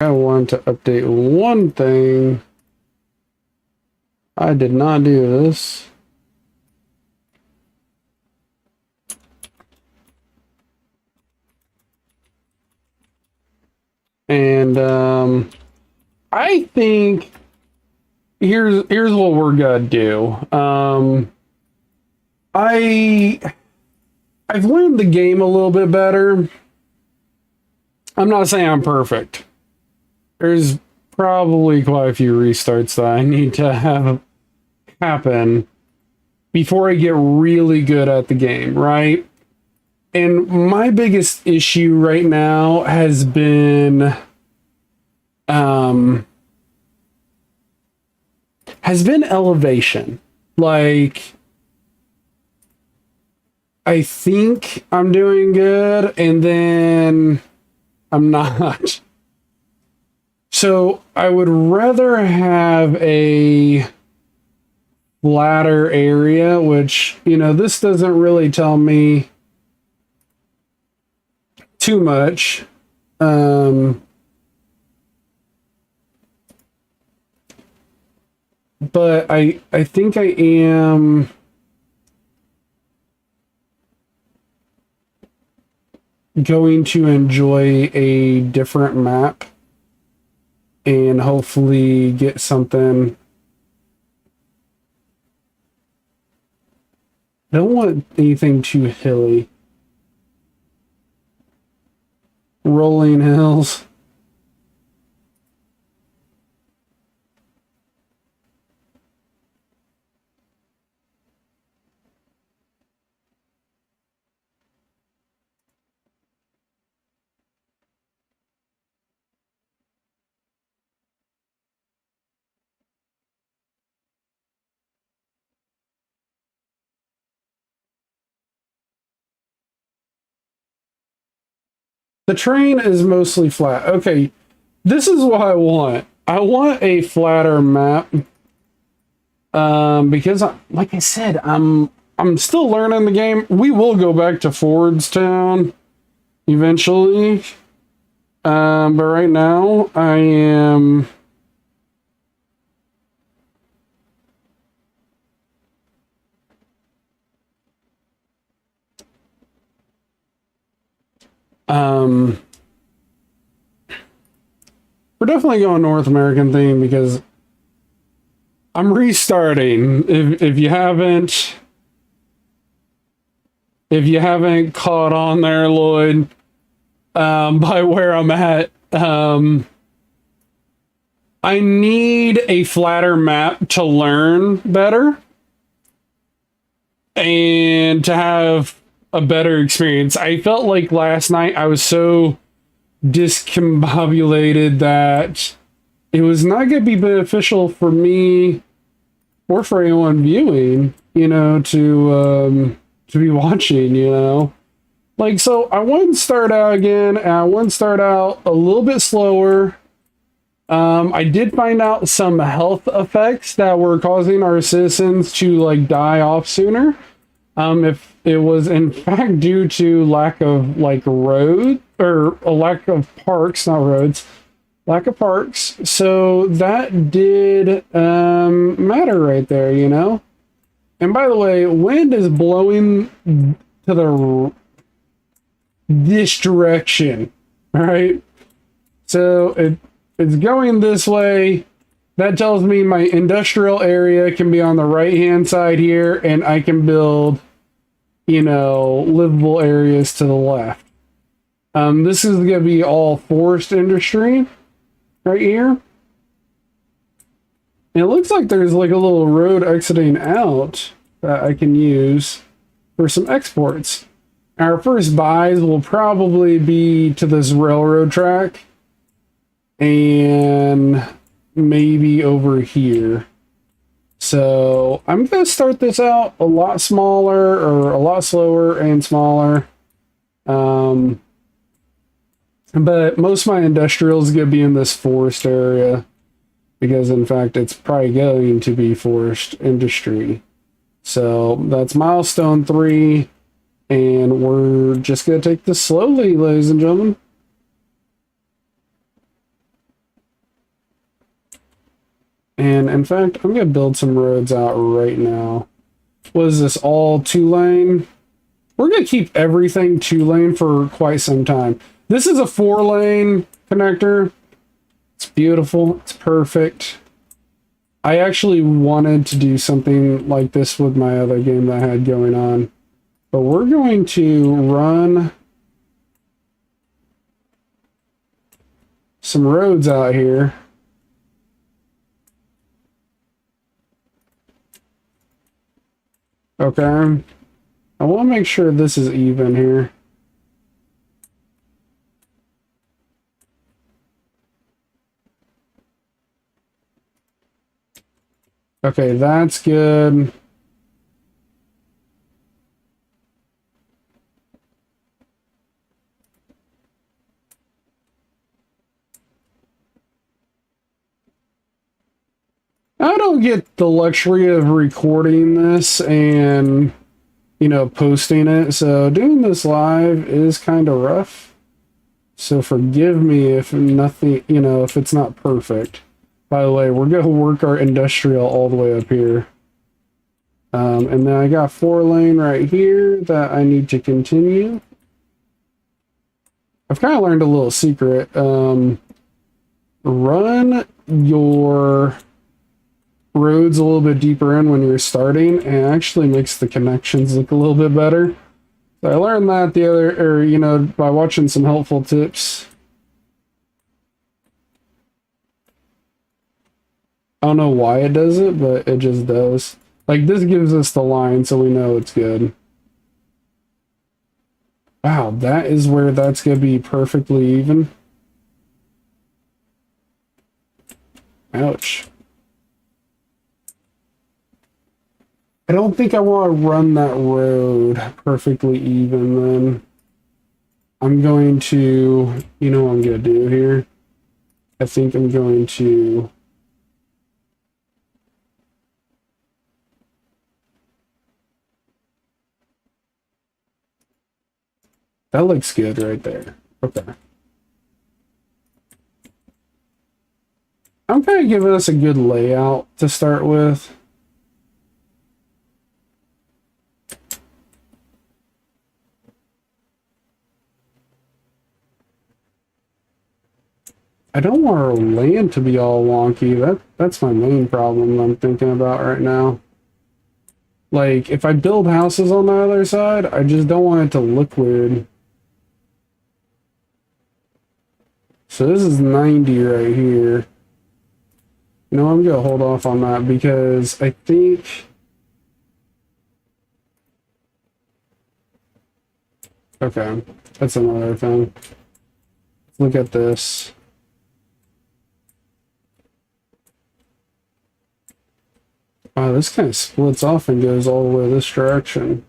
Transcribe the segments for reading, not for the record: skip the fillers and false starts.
I want to update one thing. I did not do this. And I think here's what we're gonna do. I've learned the game a little bit better. I'm not saying I'm perfect. There's probably quite a few restarts that I need to have happen before I get really good at the game, right? And my biggest issue right now has been elevation. Like, I think I'm doing good, and then I'm not. So I would rather have a flatter area, which, this doesn't really tell me too much. But I think I am going to enjoy a different map and hopefully get something. I don't want anything too hilly. Rolling hills. The terrain is mostly flat. Okay, this is what I want. I want a flatter map. Because like I said, I'm still learning the game. We will go back to Fordstown eventually. But right now I am we're definitely going North American theme because I'm restarting. If you haven't caught on there, Lloyd, by where I'm at, I need a flatter map to learn better and to have a better experience. I felt like last night I was so discombobulated that it was not going to be beneficial for me or for anyone viewing, to be watching. Like, so I want to start out again, and I want to start out a little bit slower. I did find out some health effects that were causing our citizens to like die off sooner. If it was in fact due to lack of like road or a lack of parks, not roads, lack of parks. So that did matter right there, And by the way, wind is blowing to this direction, all right? So it's going this way. That tells me my industrial area can be on the right-hand side here, and I can build, livable areas to the left. This is going to be all forest industry right here. And it looks like there's like a little road exiting out that I can use for some exports. Our first buys will probably be to this railroad track and maybe over here. So I'm going to start this out a lot smaller or a lot slower and smaller. But most of my industrial is going to be in this forest area because, in fact, it's probably going to be forest industry. So that's milestone 3. And we're just going to take this slowly, ladies and gentlemen. And in fact, I'm going to build some roads out right now. What is this, all 2-lane? We're going to keep everything 2-lane for quite some time. This is a 4-lane connector. It's beautiful. It's perfect. I actually wanted to do something like this with my other game that I had going on. But we're going to run some roads out here. Okay. I want to make sure this is even here. Okay, that's good. I don't get the luxury of recording this and, you know, posting it, so doing this live is kind of rough. So forgive me if nothing, you know, if it's not perfect. By the way, we're going to work our industrial all the way up here. And then I got 4-lane right here that I need to continue. I've kind of learned a little secret. Run your roads a little bit deeper in when you're starting, and it actually makes the connections look a little bit better. So I learned that you know, by watching some helpful tips. I don't know why it does it, but it just does. Like, this gives us the line, so we know it's good. Wow, that is where that's going to be perfectly even. Ouch. I don't think I want to run that road perfectly even then. I'm going to, you know what I'm going to do here? I think I'm going to... That looks good right there. Okay. I'm kind of giving us a good layout to start with. I don't want our land to be all wonky. That's my main problem I'm thinking about right now. Like, if I build houses on the other side, I just don't want it to look weird. So this is 90 right here. You know, I'm going to hold off on that because I think... Okay, that's another thing. Look at this. Wow, this kind of splits off and goes all the way this direction.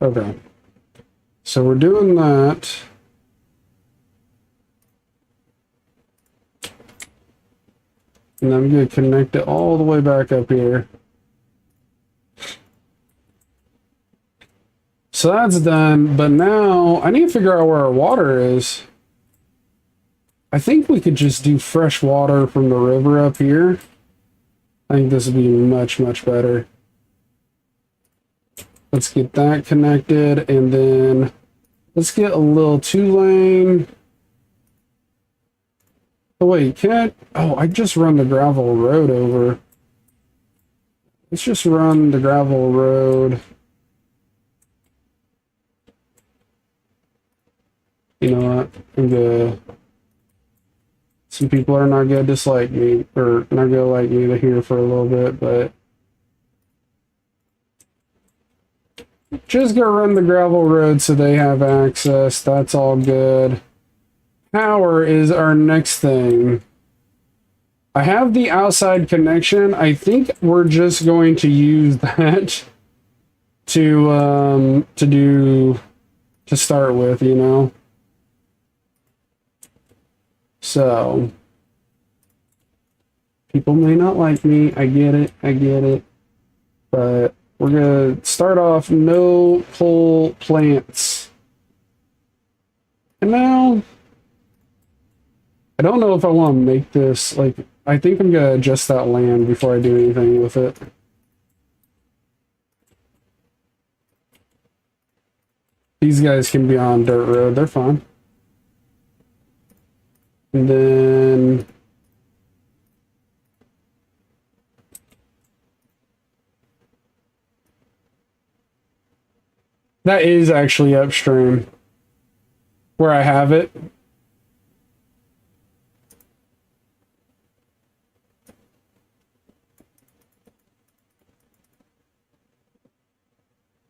Okay. So we're doing that. And I'm going to connect it all the way back up here. So that's done, but now I need to figure out where our water is. I think we could just do fresh water from the river up here. I think this would be much, much better. Let's get that connected, and then let's get a little 2-lane. Oh wait, can I? Oh, I just run the gravel road over. Let's just run the gravel road. You know what? I'm good. Some people are not gonna dislike me, or not gonna like me to hear for a little bit, but just go run the gravel road so they have access. That's all good. Power is our next thing. I have the outside connection. I think we're just going to use that to start with, you know. So people may not like me. I get it. But we're gonna start off no coal plants. And now, I don't know if I want to make this, like, I think I'm going to adjust that land before I do anything with it. These guys can be on dirt road, they're fine. And then... that is actually upstream where I have it.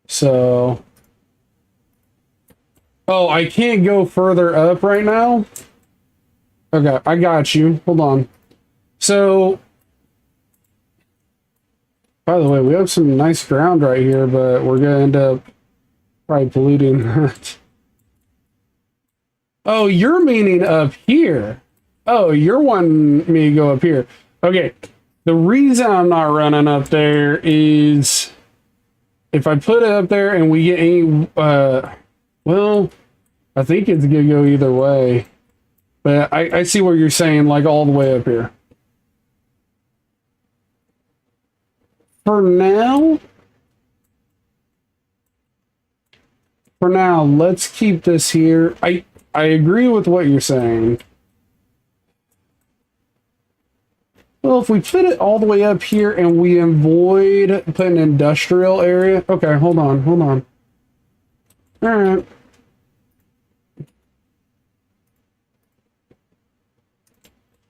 So, oh, I can't go further up right now. Okay, I got you. Hold on. So, by the way, we have some nice ground right here, but we're gonna end up probably polluting that. Oh, you're meaning up here. Oh, you're wanting me to go up here. Okay. The reason I'm not running up there is if I put it up there and we get any, well, I think it's gonna go either way. But I see what you're saying, like all the way up here. For now, let's keep this here. I agree with what you're saying. Well, if we put it all the way up here and we avoid putting an industrial area... okay, hold on. All right.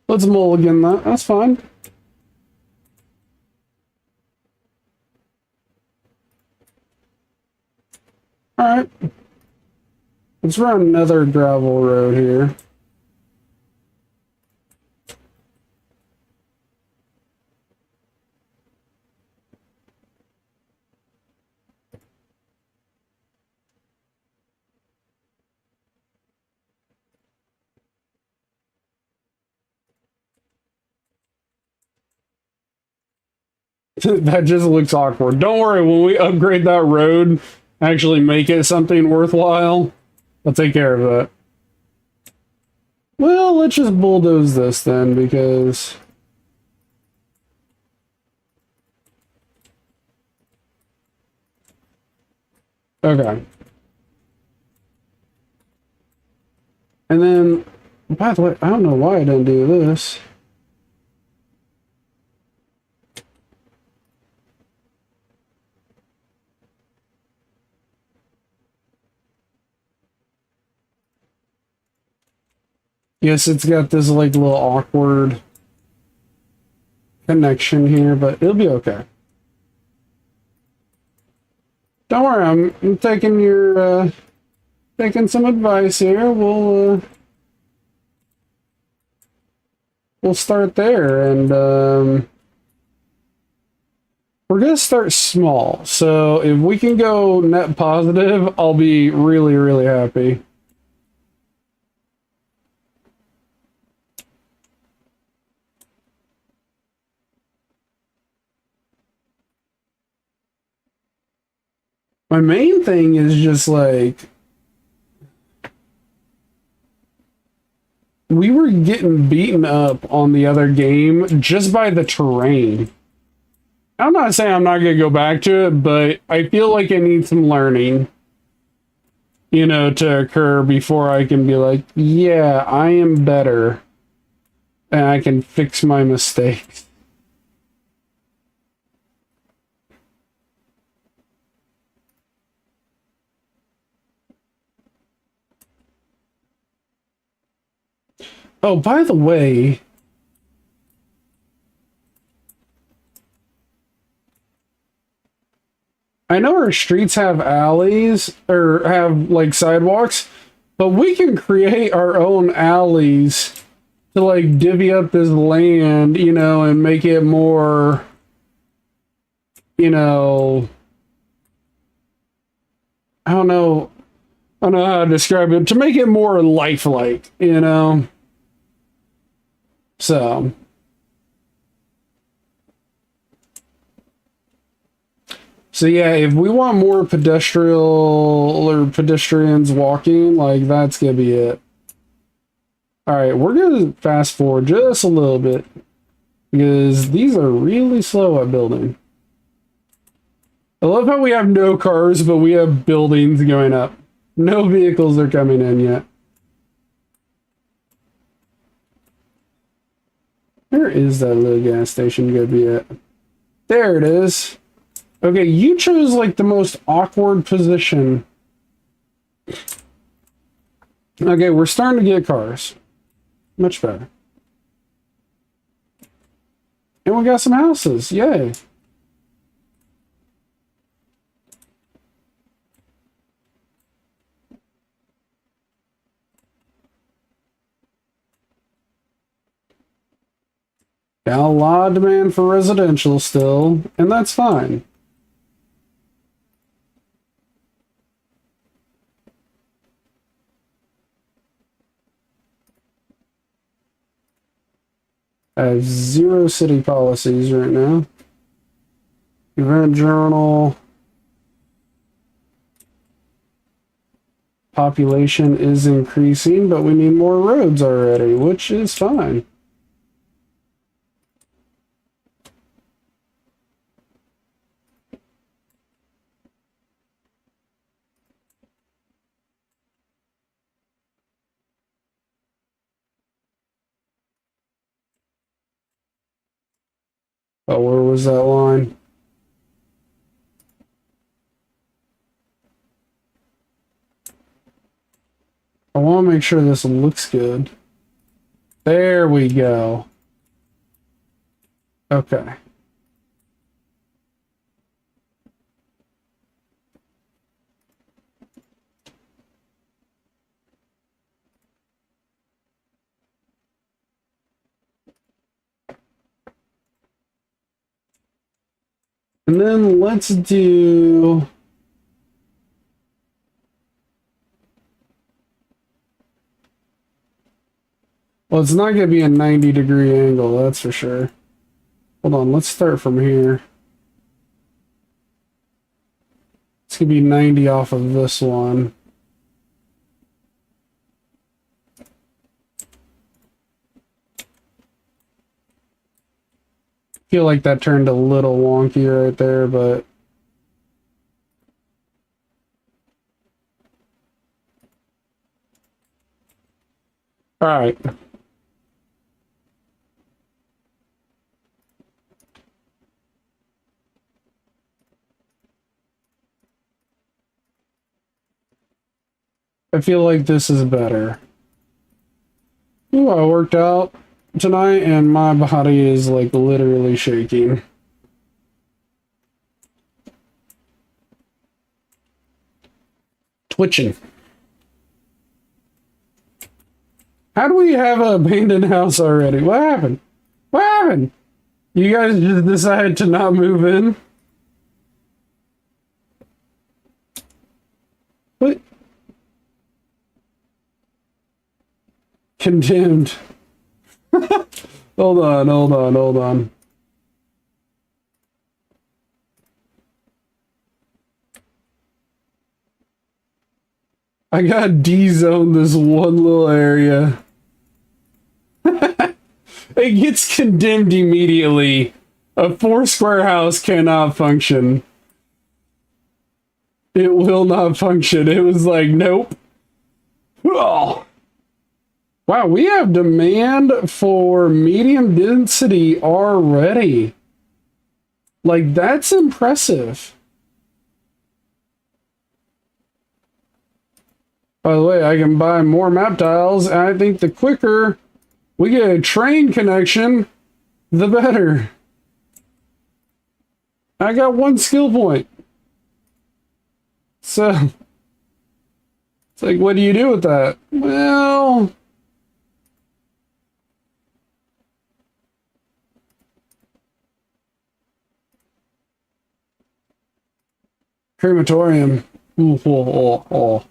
Let's mulligan that. That's fine. All right. Let's run another gravel road here. That just looks awkward. Don't worry, when we upgrade that road, actually make it something worthwhile, I'll take care of that. Well, let's just bulldoze this then, because... okay. And then, by the way, I don't know why I didn't do this. Yes, it's got this like little awkward connection here, but it'll be okay. Don't worry, I'm taking your taking some advice here. We'll start there, and we're gonna start small. So if we can go net positive, I'll be really, really happy. My main thing is just like, we were getting beaten up on the other game just by the terrain. I'm not saying I'm not going to go back to it, but I feel like it needs some learning, you know, to occur before I can be like, yeah, I am better and I can fix my mistakes. Oh, by the way, I know our streets have alleys or have like sidewalks, but we can create our own alleys to like divvy up this land, you know, and make it more, you know, I don't know how to describe it, to make it more lifelike, you know. So, So yeah, if we want more pedestrian or pedestrians walking, like that's gonna be it. All right, we're gonna fast forward just a little bit because these are really slow at building. I love how we have no cars, but we have buildings going up. No vehicles are coming in yet. Where is that little gas station gonna be at? There it is. Okay, you chose like the most awkward position. Okay, we're starting to get cars. Much better. And we got some houses. Yay. Got a lot of demand for residential still, and that's fine. I have 0 city policies right now. Event journal. Population is increasing, but we need more roads already, which is fine. Oh, where was that line? I want to make sure this looks good. There we go. Okay. And then let's do... Well, it's not going to be a 90-degree angle, that's for sure. Hold on, let's start from here. It's going to be 90 off of this one. Feel like that turned a little wonky right there, but... Alright. I feel like this is better. Ooh, I worked out tonight and my body is like literally shaking. Twitching. How do we have an abandoned house already? What happened? What happened? You guys just decided to not move in? What? Condemned. Hold on, hold on, hold on. I got D-zoned this one little area. It gets condemned immediately. A 4-square house cannot function. It will not function. It was like, nope. Oh. Wow, we have demand for medium density already. Like, that's impressive. By the way, I can buy more map tiles, and I think the quicker we get a train connection, the better. I got 1 skill point. So, it's like, what do you do with that? Well... Crematorium. Ooh, oh, oh, oh.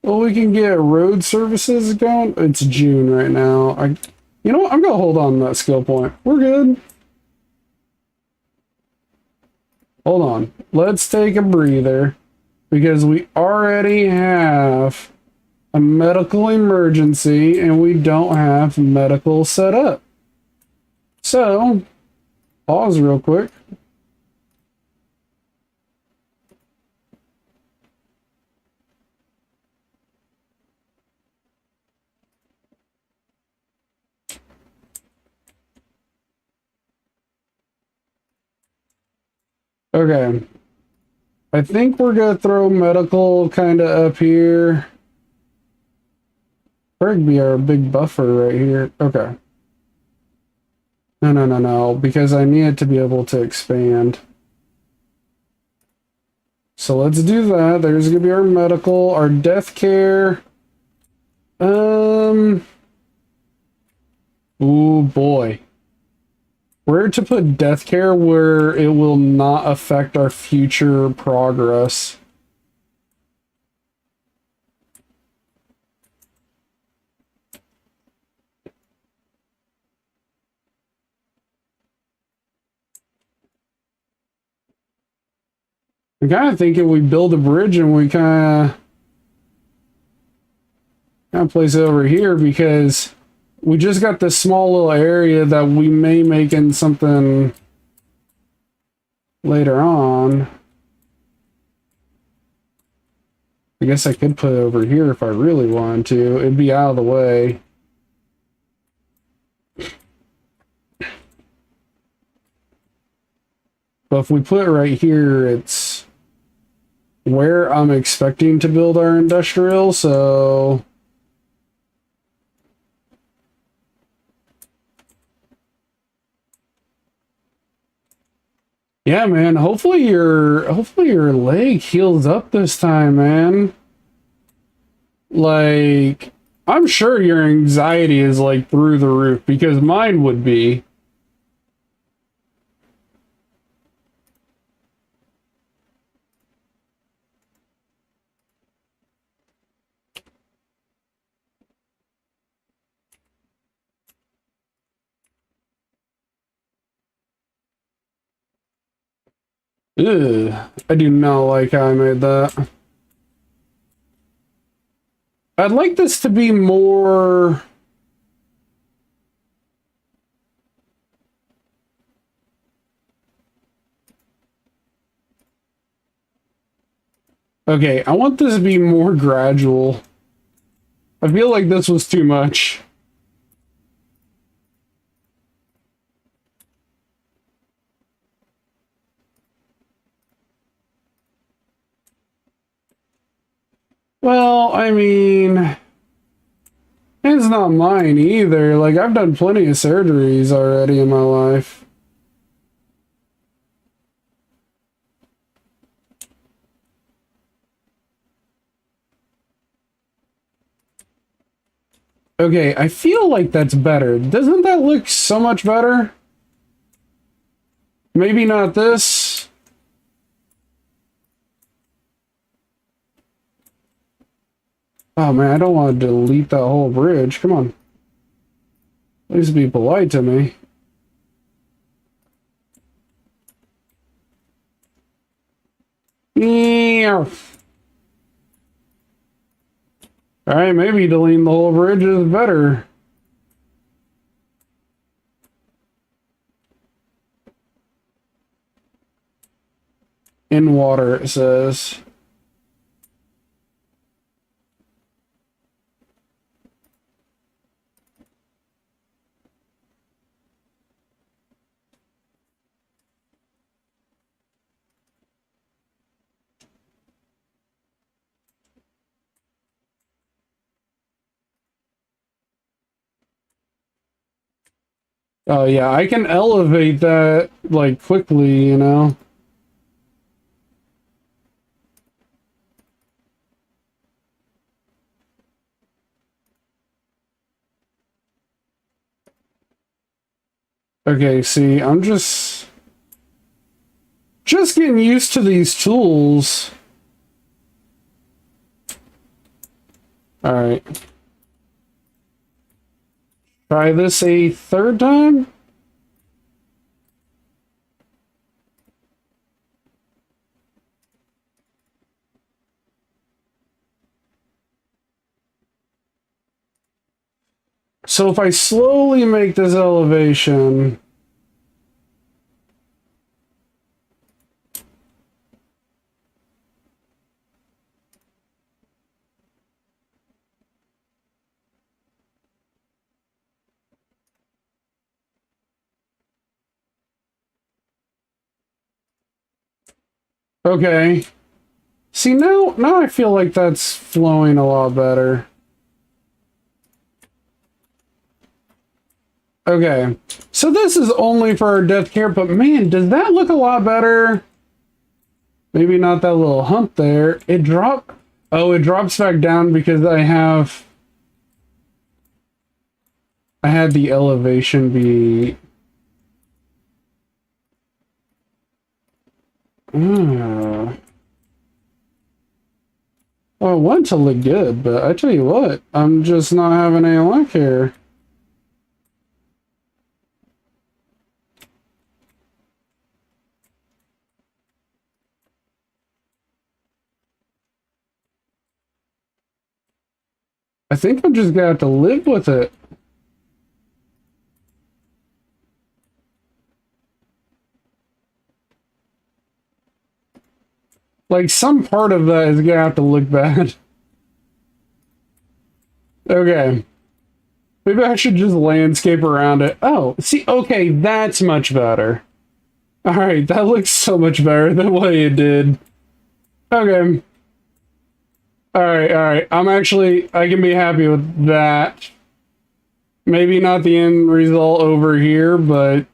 Well, we can get road services going. It's June right now. You know what? I'm gonna hold on to that skill point. We're good. Hold on. Let's take a breather because we already have a medical emergency and we don't have medical set up. So, pause real quick. Okay. I think we're gonna throw medical kind of up here. Probably be our big buffer right here. Okay. No, because I need it to be able to expand. So let's do that. There's gonna be our medical, our death care. Ooh boy. Where to put death care where it will not affect our future progress? I'm kind of thinking we build a bridge and we kind of place it over here because we just got this small little area that we may make in something later on. I guess I could put it over here if I really wanted to. It'd be out of the way. But if we put it right here, it's where I'm expecting to build our industrial, so... Yeah, man, hopefully your leg heals up this time, man. Like, I'm sure your anxiety is like through the roof because mine would be. Ugh, I do not like how I made that. I'd like this to be more... Okay, I want this to be more gradual. I feel like this was too much. Well, I mean... It's not mine either. Like, I've done plenty of surgeries already in my life. Okay, I feel like that's better. Doesn't that look so much better? Maybe not this. Oh man, I don't want to delete that whole bridge. Come on. Please be polite to me. Yeah. Alright, maybe deleting the whole bridge is better. In water, it says. Oh yeah, I can elevate that, like, quickly, you know? Okay, see, I'm just getting used to these tools. Alright. Try this a third time? So if I slowly make this elevation... Okay. See, now I feel like that's flowing a lot better. Okay. So this is only for our death care, but man, does that look a lot better? Maybe not that little hump there. It dropped... Oh, it drops back down because I had the elevation be... Oh, I want to look good, but I tell you what, I'm just not having any luck here. I think I'm just gonna have to live with it. Like, some part of that is gonna have to look bad. Okay. Maybe I should just landscape around it. Oh, see, okay, that's much better. Alright, that looks so much better than what it did. Okay. Alright. I can be happy with that. Maybe not the end result over here, but...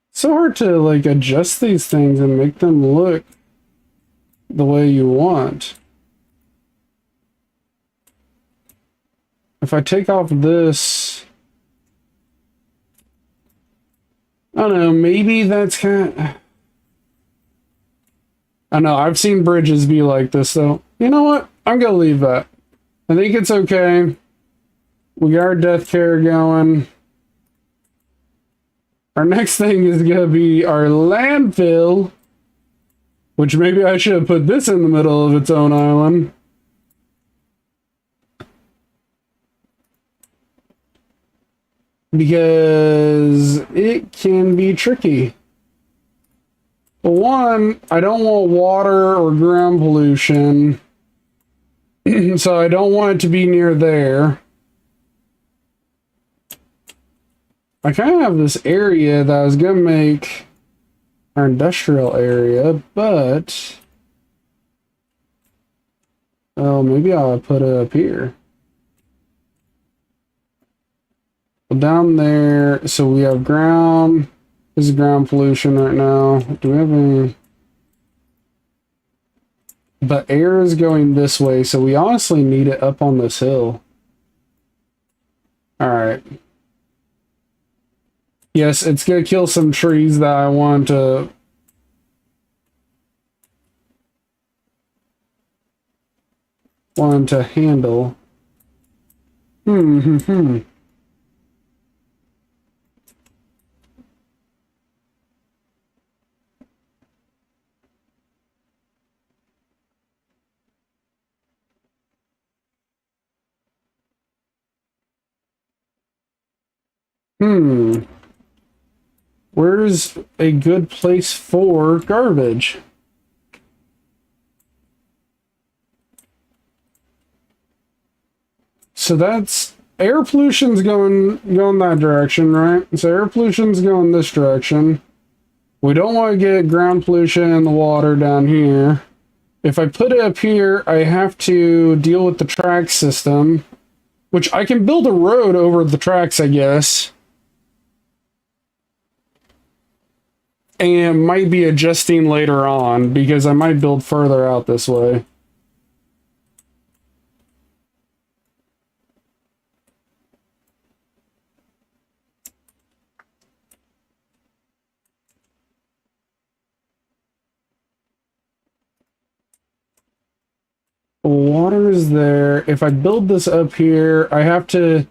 so hard to, like, adjust these things and make them look the way you want. If I take off this... I don't know, maybe that's kind of... I know, I've seen bridges be like this, though. You know what? I'm gonna leave that. I think it's okay. We got our death care going. Our next thing is gonna be our landfill, which maybe I should have put this in the middle of its own island. Because it can be tricky. Well, one, I don't want water or ground pollution, so I don't want it to be near there. I kind of have this area that I was going to make our industrial area, but... oh, maybe I'll put it up here. Well, down there, so we have ground... this is ground pollution right now. Do we have any... but air is going this way, so we honestly need it up on this hill. Alright. Yes, it's gonna kill some trees that I want to... handle. Where's a good place for garbage? So that's... air pollution's going that direction, right? So air pollution's going this direction. We don't want to get ground pollution in the water down here. If I put it up here, I have to deal with the track system, which I can build a road over the tracks, I guess. And might be adjusting later on, because I might build further out this way. water is there. If I build this up here, I have to...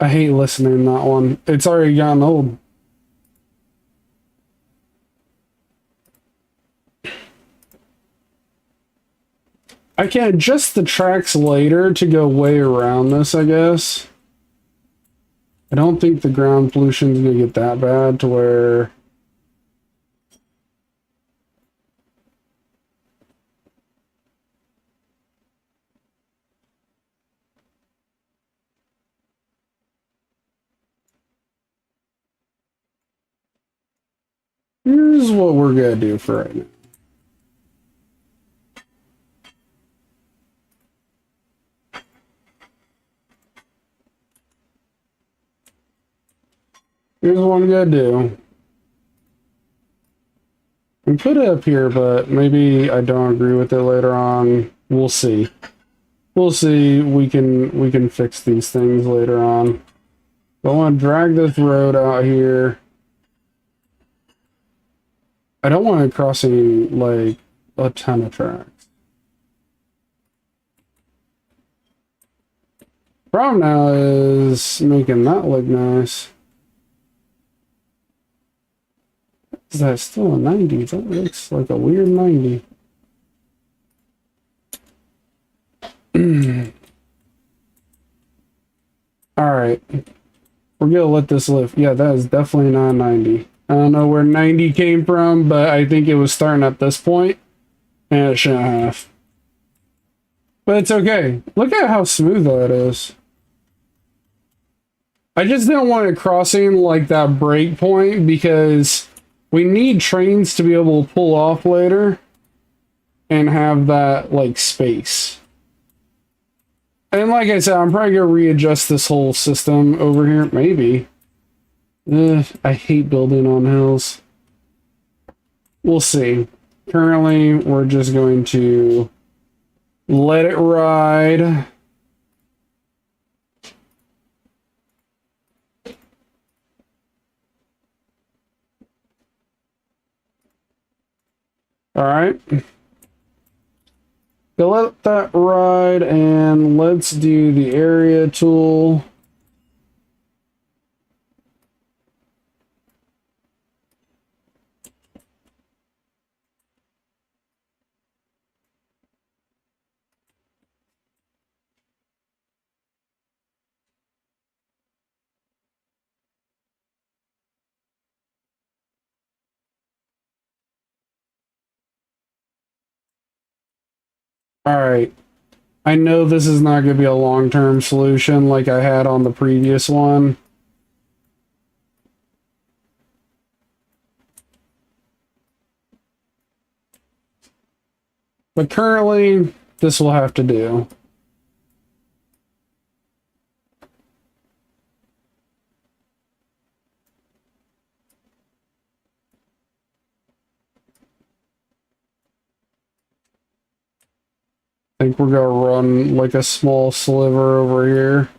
I hate listening to that one. It's already gotten old. I can adjust the tracks later to go way around this, I guess. I don't think the ground pollution is going to get that bad to where... Here's what we're going to do for right now. Here's what I'm going to do. I put it up here, but maybe I don't agree with it later on. We'll see. We'll see. We can fix these things later on. But I want to drag this road out here. I don't want it crossing, like, a ton of tracks. Problem now is making that look nice. Is that still a 90? That looks like a weird 90. Alright. We're gonna let this live. Yeah, that is definitely not 90. I don't know where 90 came from, but I think it was starting at this point, and it shouldn't have. But it's okay. Look at how smooth that is. I just didn't want it crossing like that break point because we need trains to be able to pull off later and have that, like, space. And like I said, I'm probably going to readjust this whole system over here. Maybe. I hate building on hills. We'll see. Currently, we're just going to let it ride. Alright. So let that ride, and let's do the area tool. Alright. I know this is not going to be a long-term solution like I had on the previous one. But currently, this will have to do. I think we're going to run like a small sliver over here.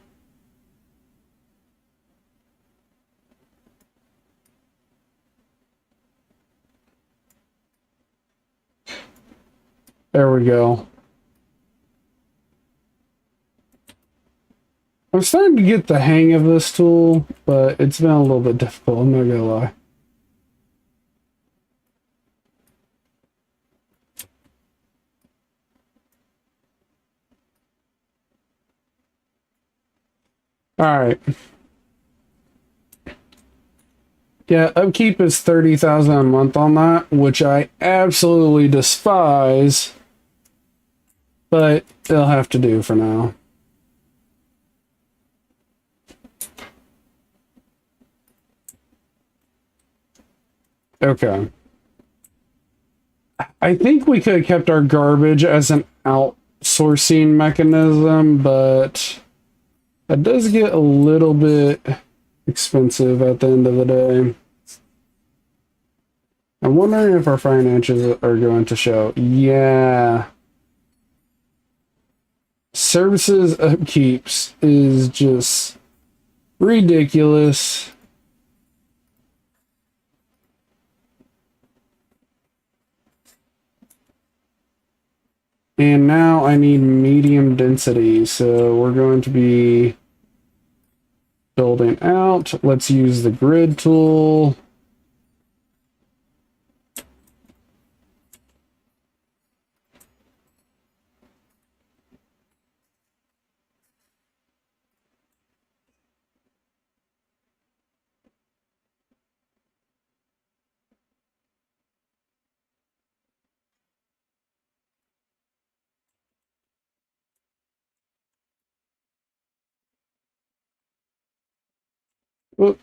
There we go. I'm starting to get the hang of this tool, but it's been a little bit difficult, I'm not gonna lie. Alright. Yeah, upkeep is 30,000 a month on that, which I absolutely despise. But it'll have to do for now. Okay. I think we could have kept our garbage as an outsourcing mechanism, but that does get a little bit expensive at the end of the day. I'm wondering if our finances are going to show. Yeah. Services upkeeps is just ridiculous. And now I need medium density, so we're going to be building out. Let's use the grid tool. Oop.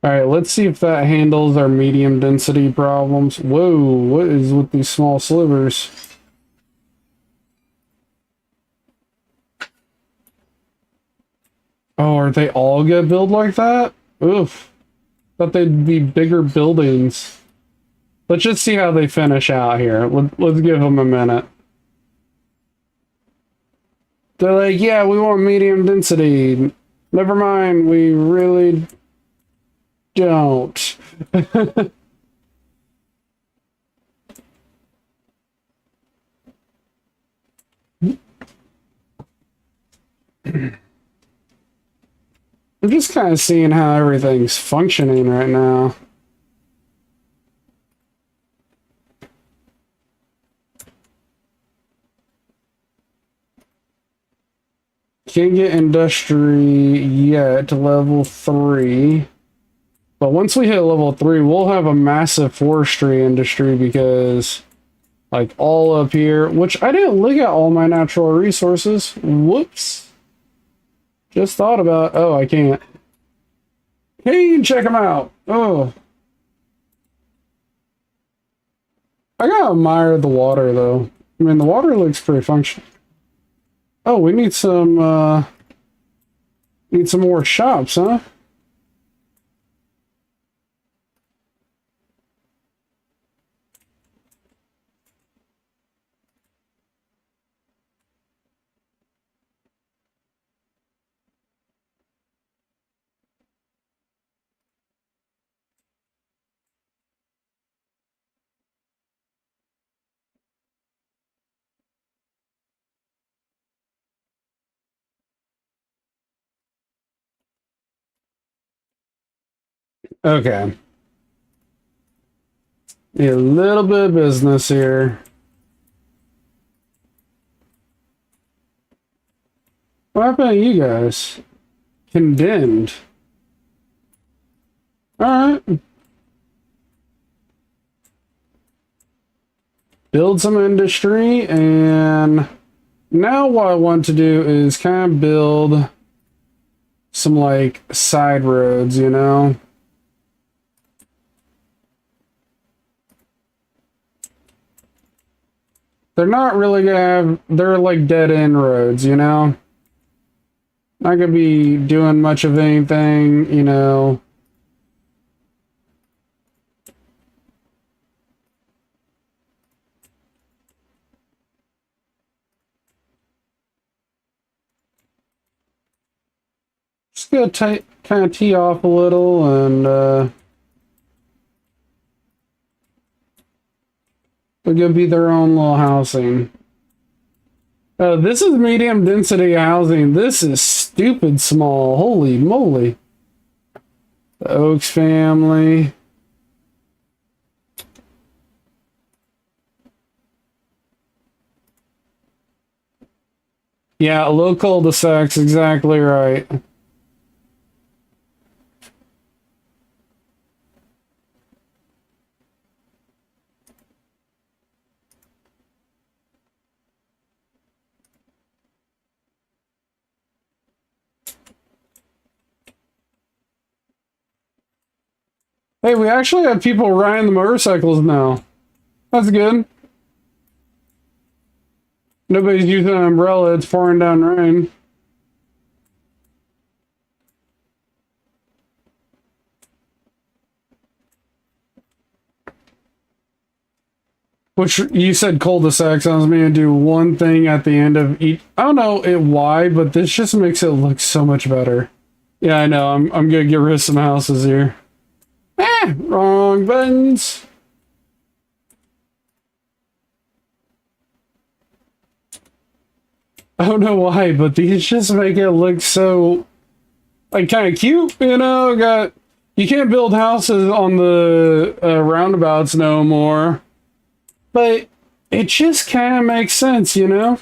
All right, let's see if that handles our medium density problems. Whoa, what is with these small slivers? Oh, are they all gonna build like that? Oof. Thought they'd be bigger buildings. Let's just see how they finish out here. Let's give them a minute. They're like, yeah, we want medium density. Never mind, we really don't. I'm just kind of seeing how everything's functioning right now. Can't get industry yet to level 3. But once we hit level 3, we'll have a massive forestry industry because, like, all up here, which I didn't look at all my natural resources. Whoops. Just thought about, oh, I can't. Hey, check them out. Oh. I gotta admire the water, though. I mean, the water looks pretty functional. Oh, we need some more shops, huh? Okay. A little bit of business here. What happened to you guys? Condemned. Alright. Build some industry, and now what I want to do is kind of build some, like, side roads, you know? They're not really gonna have, they're like dead end roads, you know? Not gonna be doing much of anything, you know? Just gonna kind of tee off a little, and they're gonna be their own little housing. This is medium density housing. This is stupid small. Holy moly. The Oaks family. Yeah, low cul-de-sacs, exactly right. Hey, we actually have people riding the motorcycles now. That's good. Nobody's using an umbrella, it's pouring down rain. Which, you said cul-de-sacs, I was going to do one thing at the end of each. I don't know why, but this just makes it look so much better. Yeah, I know, I'm going to get rid of some houses here. Wrong buttons. I don't know why, but these just make it look so like kind of cute, you know. Got you can't build houses on the roundabouts no more, but it just kind of makes sense, you know.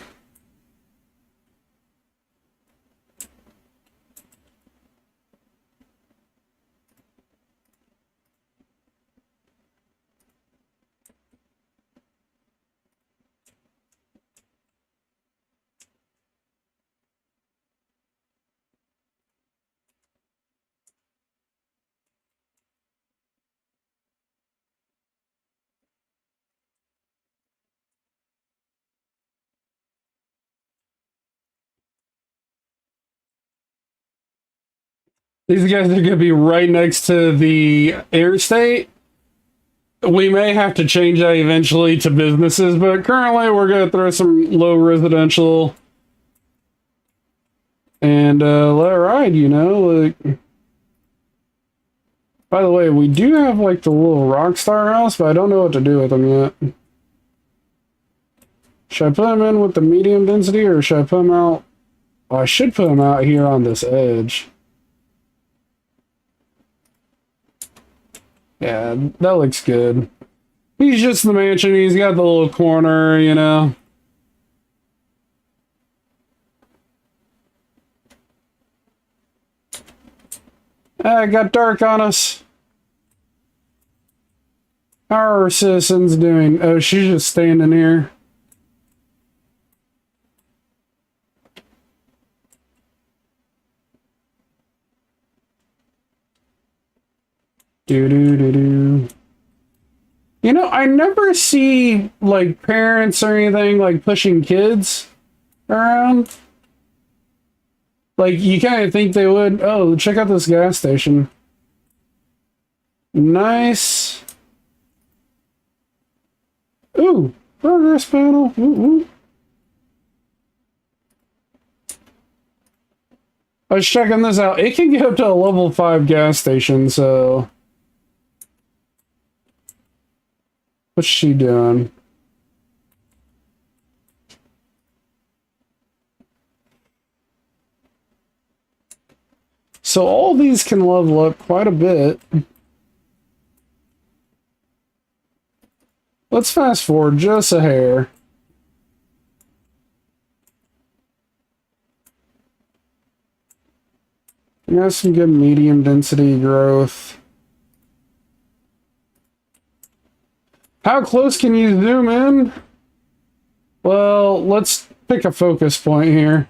These guys are gonna be right next to the interstate. We may have to change that eventually to businesses, but currently we're gonna throw some low residential and let it ride, you know. Like, by the way, we do have like the little Rockstar house, but I don't know what to do with them yet. Should I put them in with the medium density, or should I put them out? Oh, I should put them out here on this edge. Yeah, that looks good. He's just the mansion. He's got the little corner, you know. Ah, it got dark on us. How are our citizens doing? Oh, she's just standing here. Do do do do. You know, I never see like parents or anything like pushing kids around. Like you kind of think they would. Oh, check out this gas station. Nice. Ooh, progress panel. Ooh, ooh. I was checking this out. It can get up to a level 5 gas station, so what's she doing? So all these can level up quite a bit. Let's fast forward just a hair. We got some good medium density growth. How close can you zoom in? Well, let's pick a focus point here.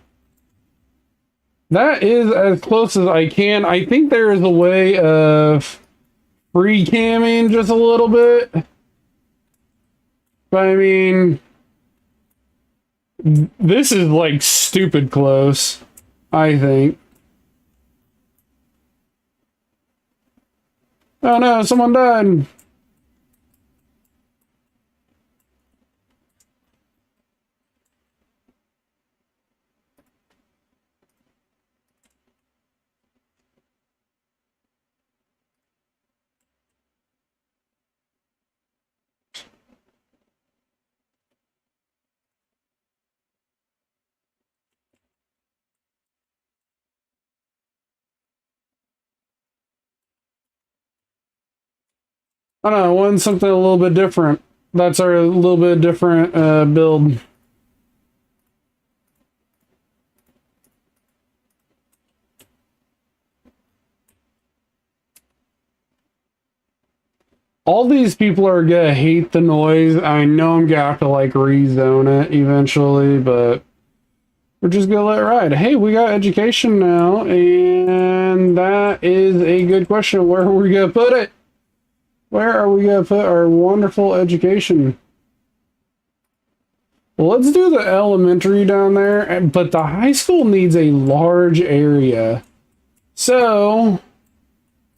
That is as close as I can. I think there is a way of free camming just a little bit. But I mean, this is like stupid close, I think. Oh no, someone died. I don't know, I want something a little bit different. That's our little bit different build. All these people are gonna hate the noise. I know I'm gonna have to like rezone it eventually, but we're just gonna let it ride. Hey, we got education now, and that is a good question. Where are we gonna put it? Where are we gonna put our wonderful education? Well, let's do the elementary down there, but the high school needs a large area. So,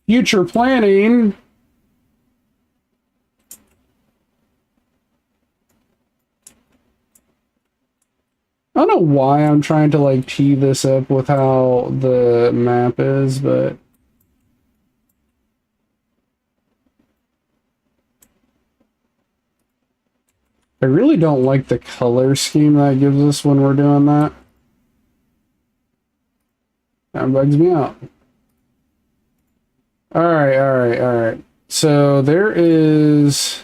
future planning. I don't know why I'm trying to like tee this up with how the map is, but I really don't like the color scheme that gives us when we're doing that. That bugs me out. Alright, alright, alright. So there is...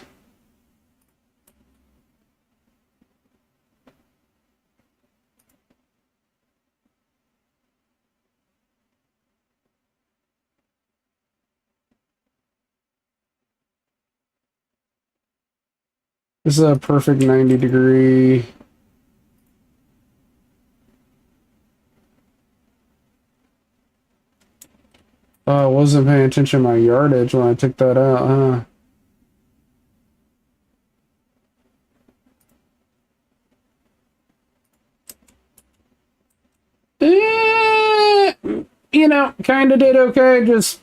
This is a perfect 90-degree. Oh, I wasn't paying attention to my yardage when I took that out, huh? You know, kind of did okay. Just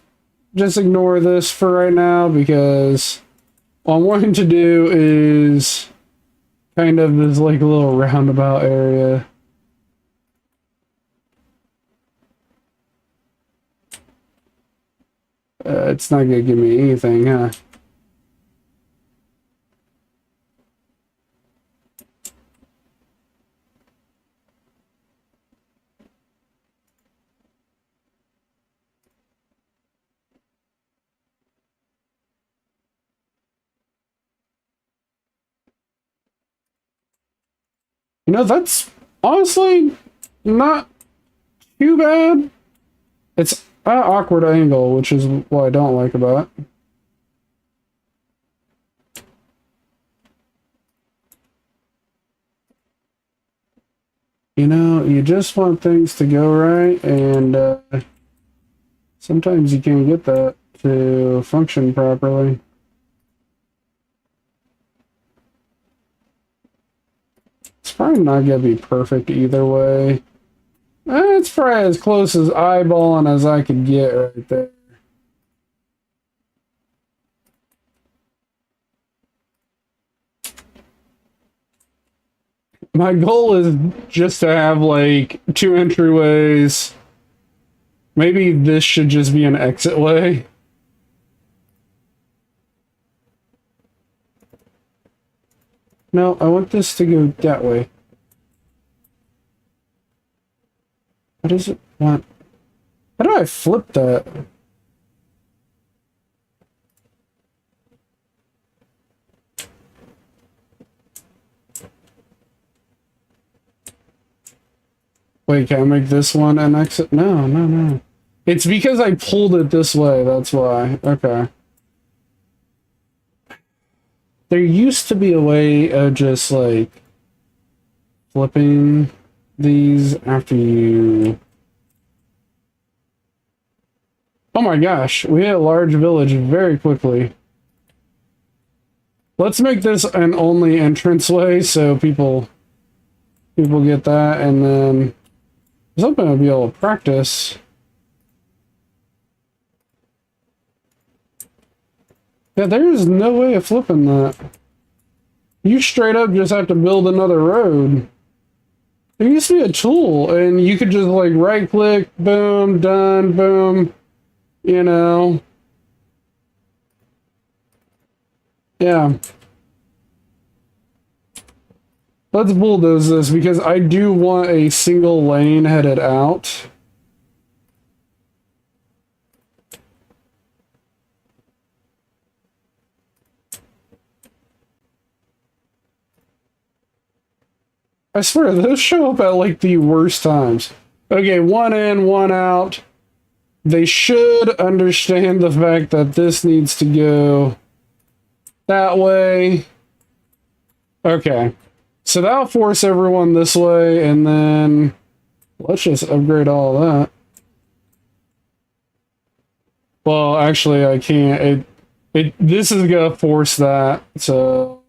ignore this for right now because what I'm wanting to do is kind of this like little roundabout area. It's not gonna give me anything, huh? You know, that's honestly not too bad. It's an awkward angle, which is what I don't like about it. You know, you just want things to go right, and sometimes you can't get that to function properly. It's probably not gonna be perfect either way. It's probably as close as eyeballing as I could get right there. My goal is just to have like 2 entryways. Maybe this should just be an exit way. No, I want this to go that way. What does it want? How do I flip that? Wait, can I make this one an exit? No, no, no. It's because I pulled it this way, that's why. Okay. There used to be a way of just, like, flipping these after you... Oh my gosh, we hit a large village very quickly. Let's make this an only entranceway so people get that, and then I was hoping I'd be able to practice. Yeah, there's no way of flipping that. You straight up just have to build another road. There used to be a tool, and you could just like right click, boom, done, boom, you know. Yeah. Let's bulldoze this because I do want a single lane headed out. I swear, those show up at like the worst times. Okay, one in, one out. They should understand the fact that this needs to go that way. Okay. So that'll force everyone this way, and then let's just upgrade all that. Well, actually, I can't. This is gonna force that, so...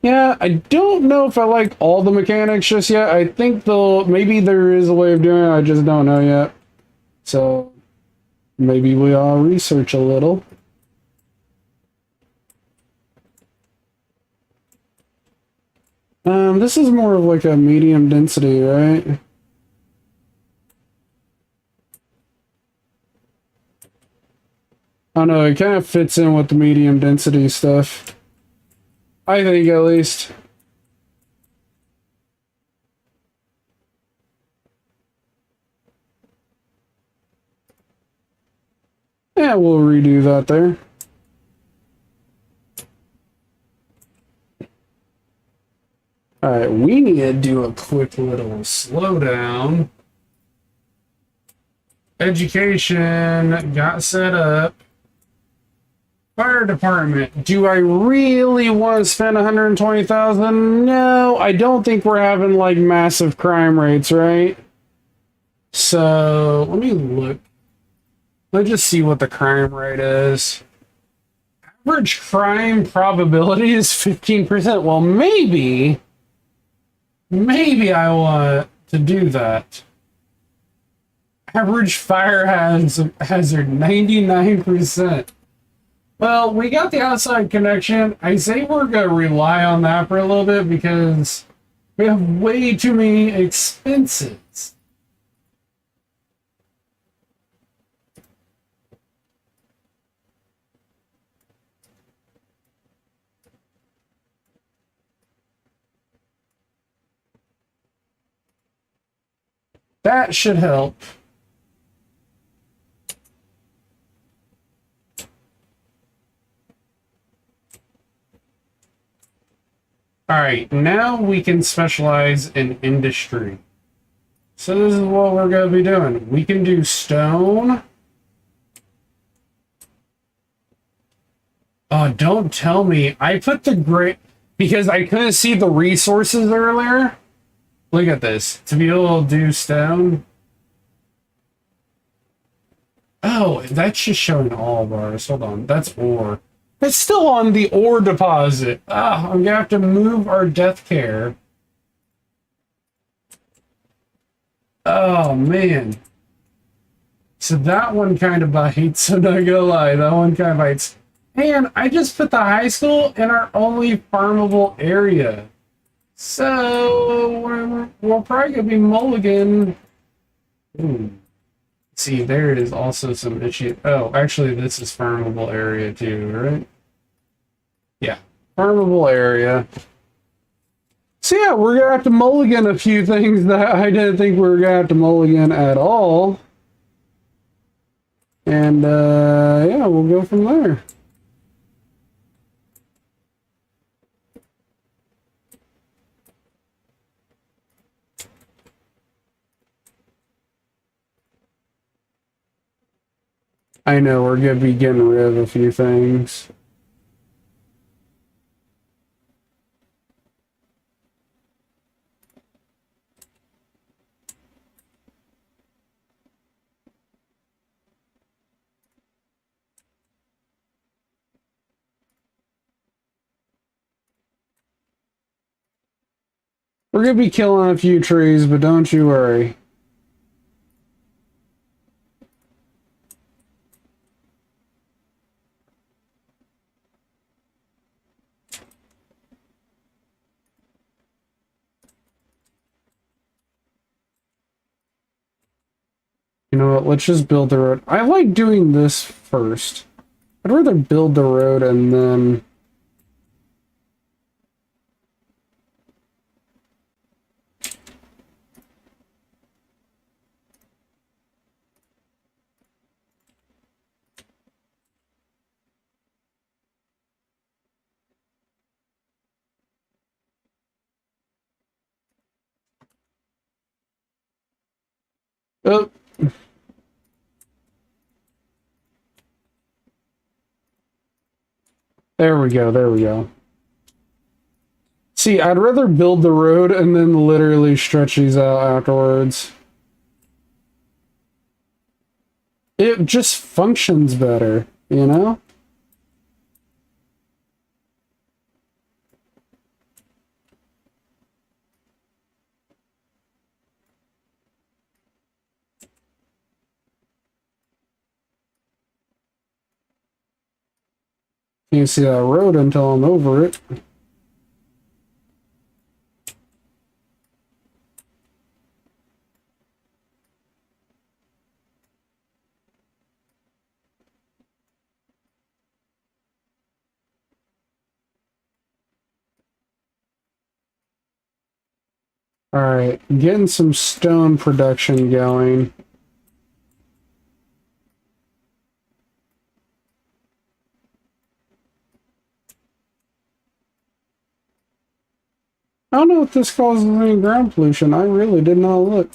Yeah, I don't know if I like all the mechanics just yet. I think maybe there is a way of doing it, I just don't know yet. So, maybe we all research a little. This is more of like a medium density, right? I don't know, it kind of fits in with the medium density stuff. I think, at least. Yeah, we'll redo that there. Alright, we need to do a quick little slowdown. Education got set up. Fire department. Do I really want to spend 120,000? No, I don't think we're having like massive crime rates, right? So let me look. Let's just see what the crime rate is. Average crime probability is 15%. Well, maybe I want to do that. Average fire hazard 99%. Well, we got the outside connection. I say we're going to rely on that for a little bit because we have way too many expenses. That should help. All right, now we can specialize in industry. So this is what we're going to be doing. We can do stone. Oh, don't tell me. I put the gray because I couldn't see the resources earlier. Look at this. To be able to do stone. Oh, that's just showing all bars. Hold on. That's ore. It's still on the ore deposit. Ah, I'm going to have to move our death care. Oh, man. So that one kind of bites. I'm not gonna lie. That one kind of bites. And I just put the high school in our only farmable area. So we're probably going to be mulligan. Ooh. See, there is also some issue. Oh, actually, this is farmable area too, right? Yeah, farmable area. So yeah, we're gonna have to mulligan a few things that I didn't think we were gonna have to mulligan at all. And yeah, we'll go from there. I know we're gonna be getting rid of a few things. We're gonna be killing a few trees, but don't you worry. You know what? Let's just build the road. I like doing this first. I'd rather build the road and then... Oh. There we go, there we go. See, I'd rather build the road and then literally stretch these out afterwards. It just functions better, you know? Can't see that road until I'm over it. Alright, getting some stone production going. I don't know if this causes any ground pollution. I really did not look.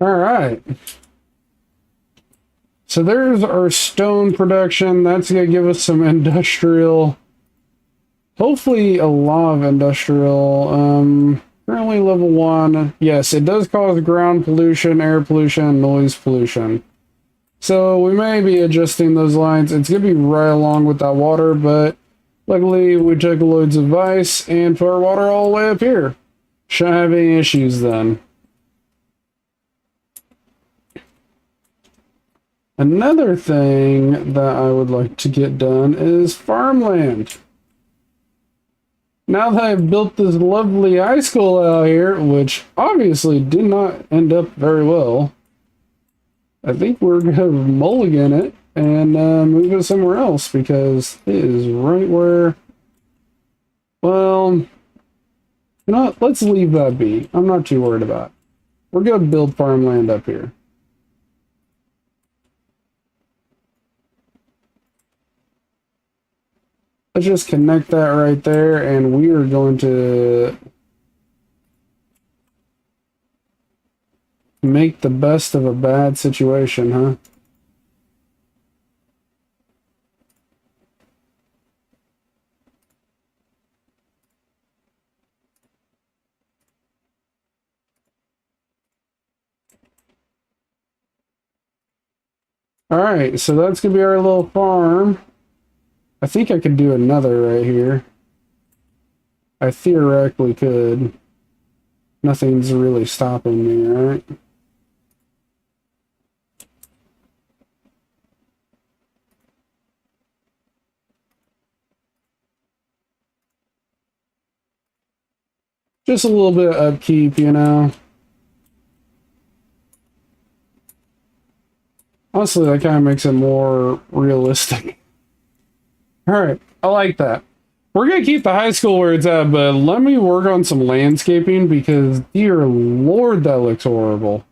All right. So there's our stone production. That's going to give us some industrial. Hopefully a lot of industrial. Currently level 1. Yes, it does cause ground pollution, air pollution, noise pollution. So we may be adjusting those lines. It's going to be right along with that water, but luckily we took Lloyd's advice and put our water all the way up here. Shouldn't have any issues then. Another thing that I would like to get done is farmland. Now that I've built this lovely high school out here, which obviously did not end up very well, I think we're going to mulligan it and move it somewhere else because it is right where, well, you know what? Let's leave that be. I'm not too worried about it. We're going to build farmland up here. Let's just connect that right there, and we are going to make the best of a bad situation, huh? Alright, so that's going to be our little farm. I think I could do another right here. I theoretically could. Nothing's really stopping me, right? Just a little bit of upkeep, you know. Honestly, that kind of makes it more realistic. Alright, I like that. We're going to keep the high school where it's at, but let me work on some landscaping because, dear Lord, that looks horrible.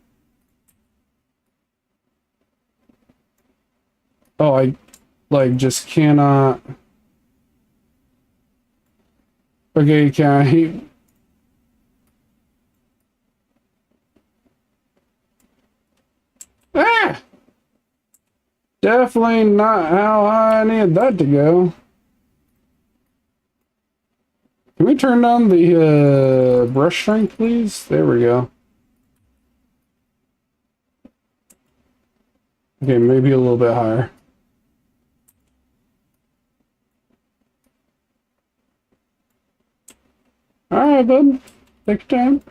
Oh, I, like, just cannot... Okay, can I... Ah! Definitely not how high I need that to go. Can we turn down the brush strength, please? There we go. Okay, maybe a little bit higher. Alright, bud. Take your time.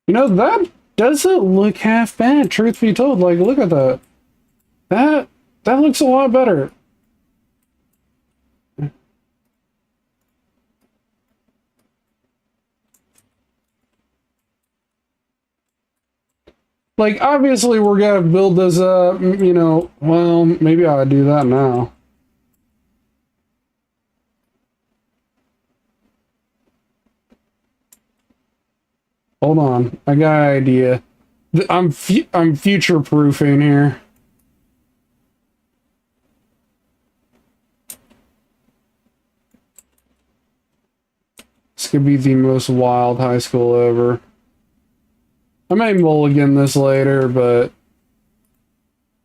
You know, that doesn't look half bad, truth be told. Like, look at that. That looks a lot better. Like, obviously, we're gonna build this up, you know. Well, maybe I'll do that now. Hold on, I got an idea. I'm future proofing here. This could be the most wild high school ever. I may mulligan this later, but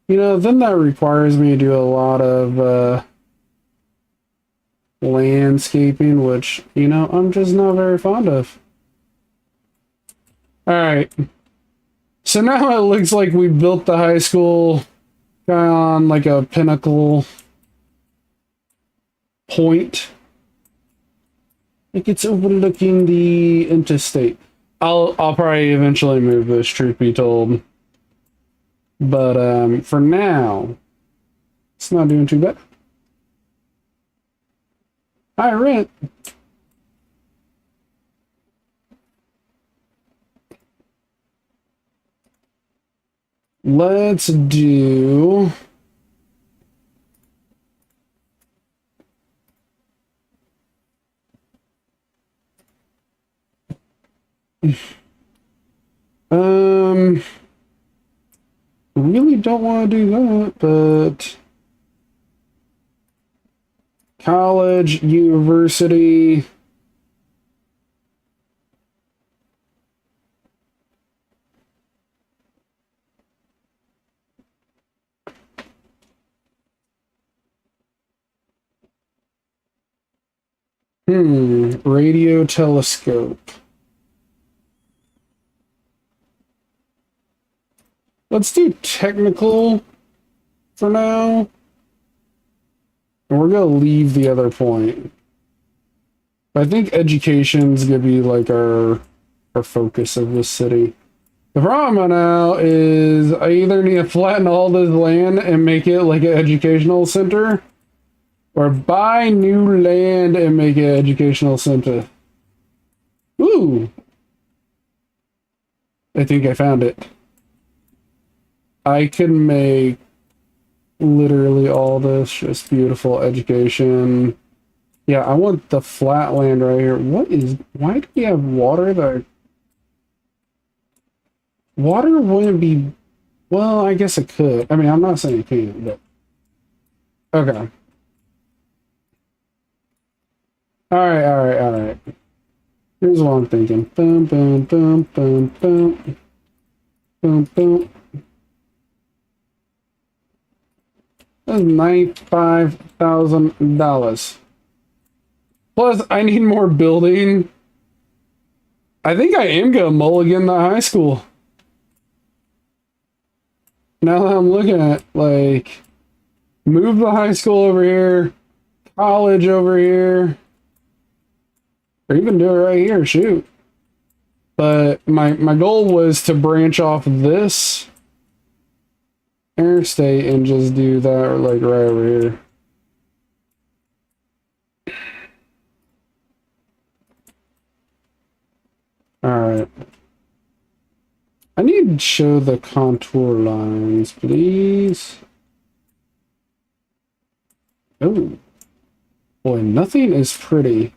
you know, then that requires me to do a lot of landscaping, which, you know, I'm just not very fond of. Alright. So now it looks like we built the high school kind of on like a pinnacle point. Like it's overlooking the interstate. I'll probably eventually move this, truth be told. But for now, it's not doing too bad. High rent. Let's do... really don't want to do that, but college, university. Radio telescope. Let's do technical for now. And we're going to leave the other point. I think education's going to be like our focus of this city. The problem now is I either need to flatten all this land and make it like an educational center, or buy new land and make it an educational center. Ooh! I think I found it. I can make literally all this just beautiful education. Yeah, I want the flat land right here. Why do we have water there? Water wouldn't be, well, I guess it could. I mean, I'm not saying it can't, but okay. All right. Here's what I'm thinking. Boom, boom, boom, boom, boom. Boom, boom. That's $95,000. Plus, I need more building. I think I am gonna mulligan the high school. Now that I'm looking at, like, move the high school over here, college over here, or even do it right here, shoot. But my goal was to branch off this interstate and just do that, like, right over here. Alright. I need to show the contour lines, please. Oh. Boy, nothing is pretty.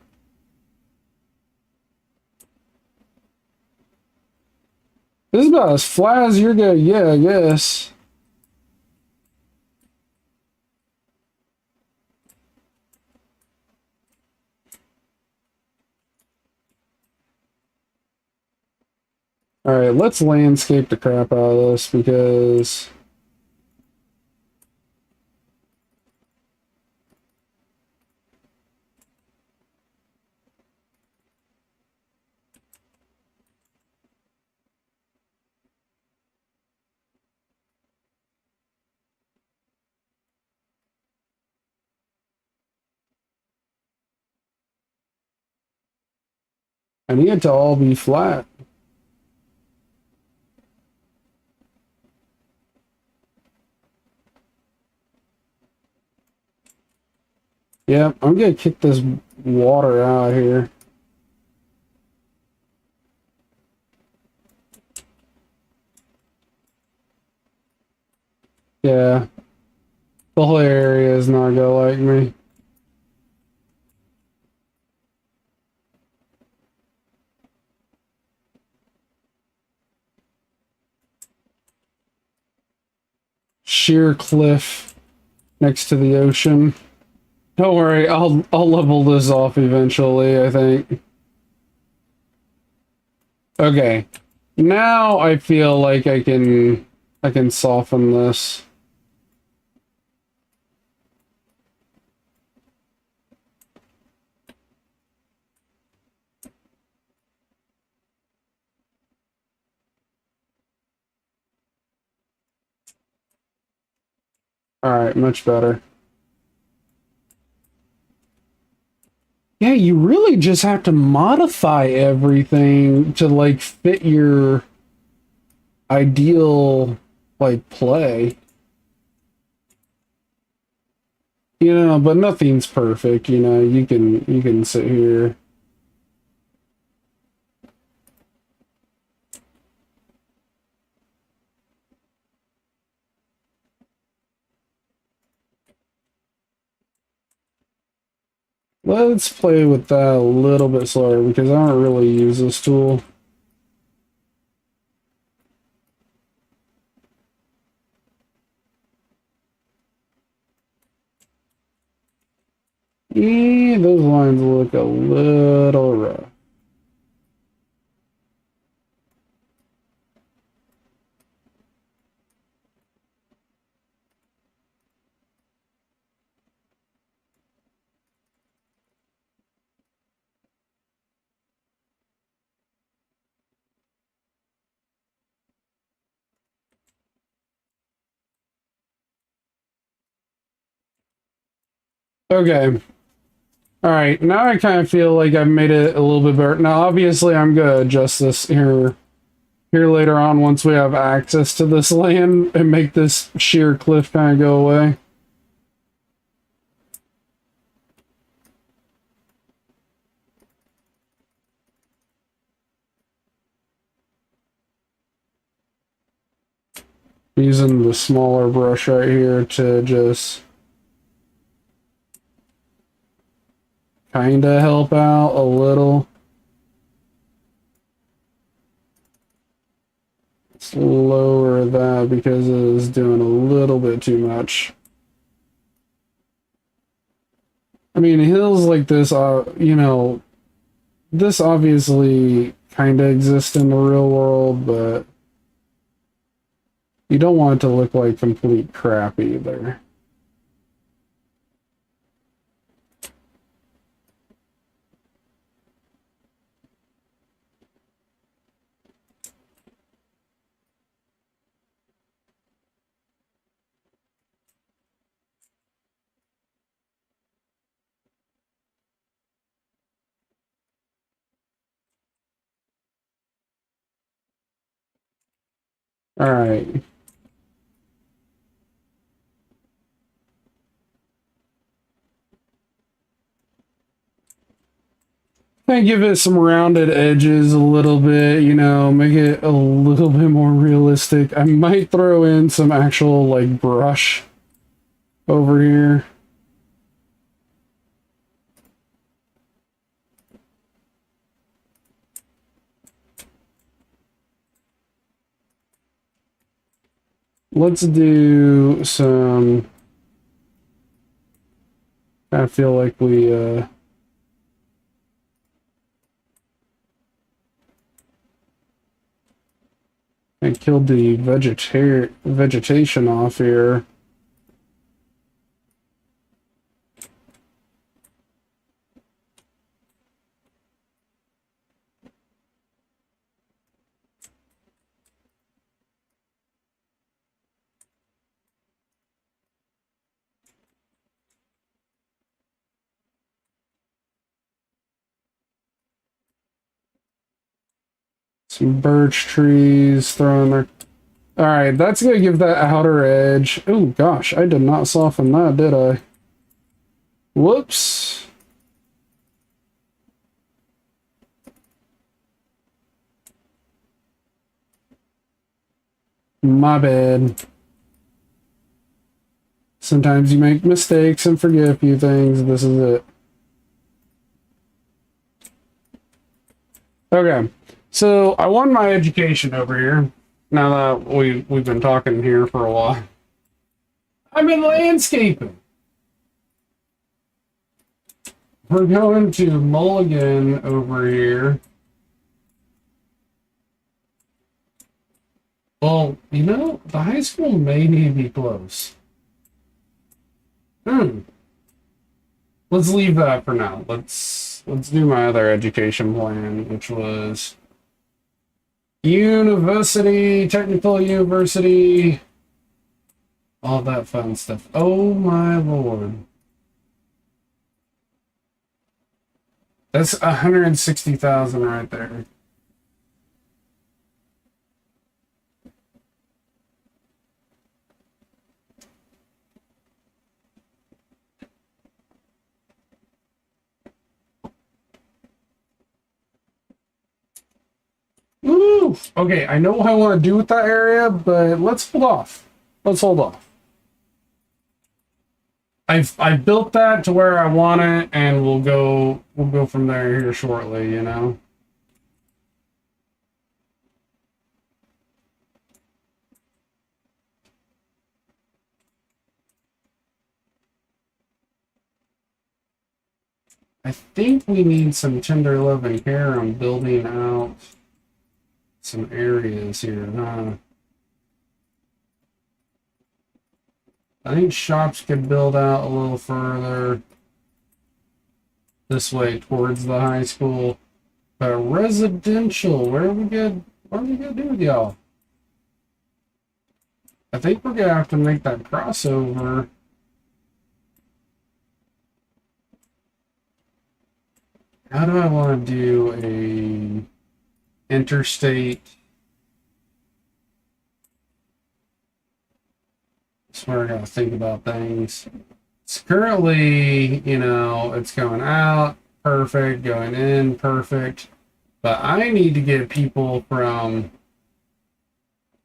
This is about as flat as you're gonna get, I guess. Alright, let's landscape the crap out of this because I need it to all be flat. Yeah, I'm gonna kick this water out here. Yeah. The whole area is not gonna like me. Sheer cliff next to the ocean. Don't worry, I'll level this off eventually, I think. Okay. Now I feel like I can soften this. Alright, much better. Yeah, you really just have to modify everything to, like, fit your ideal like play. You know, but nothing's perfect, you know. You can sit here. Let's play with that a little bit slower because I don't really use this tool. Those lines look a little rough. Okay. All right. Now I kind of feel like I've made it a little bit better. Now, obviously, I'm gonna adjust this here later on once we have access to this land and make this sheer cliff kind of go away. Using the smaller brush right here to just kind of help out a little. Let's lower that because it is doing a little bit too much. I mean, hills like this are, you know, this obviously kind of exists in the real world, but you don't want it to look like complete crap either. All right. Kind of give it some rounded edges a little bit, you know, make it a little bit more realistic. I might throw in some actual, like, brush over here. Let's do some... I feel like we, I killed the vegetation off here. Some birch trees thrown there. Alright, that's gonna give that outer edge. Oh gosh, I did not soften that, did I? Whoops. My bad. Sometimes you make mistakes and forget a few things. This is it. Okay, so I won my education over here. Now that we've been talking here for a while. I'm in landscaping. We're going to mulligan over here. Well, you know, the high school may need to be close. Let's leave that for now. Let's do my other education plan, which was university, technical university, all that fun stuff. Oh my lord. That's 160,000 right there. Oof. Okay, I know what I want to do with that area, but let's hold off. Let's hold off. I've built that to where I want it, and we'll go from there here shortly, you know. I think we need some tender loving care on building out some areas here, huh? I think shops could build out a little further this way towards the high school. But residential, what are we gonna do with y'all? I think we're gonna have to make that crossover. How do I want to do a interstate? That's where I gotta think about things. It's currently, it's going out, perfect, going in, perfect. But I need to get people from,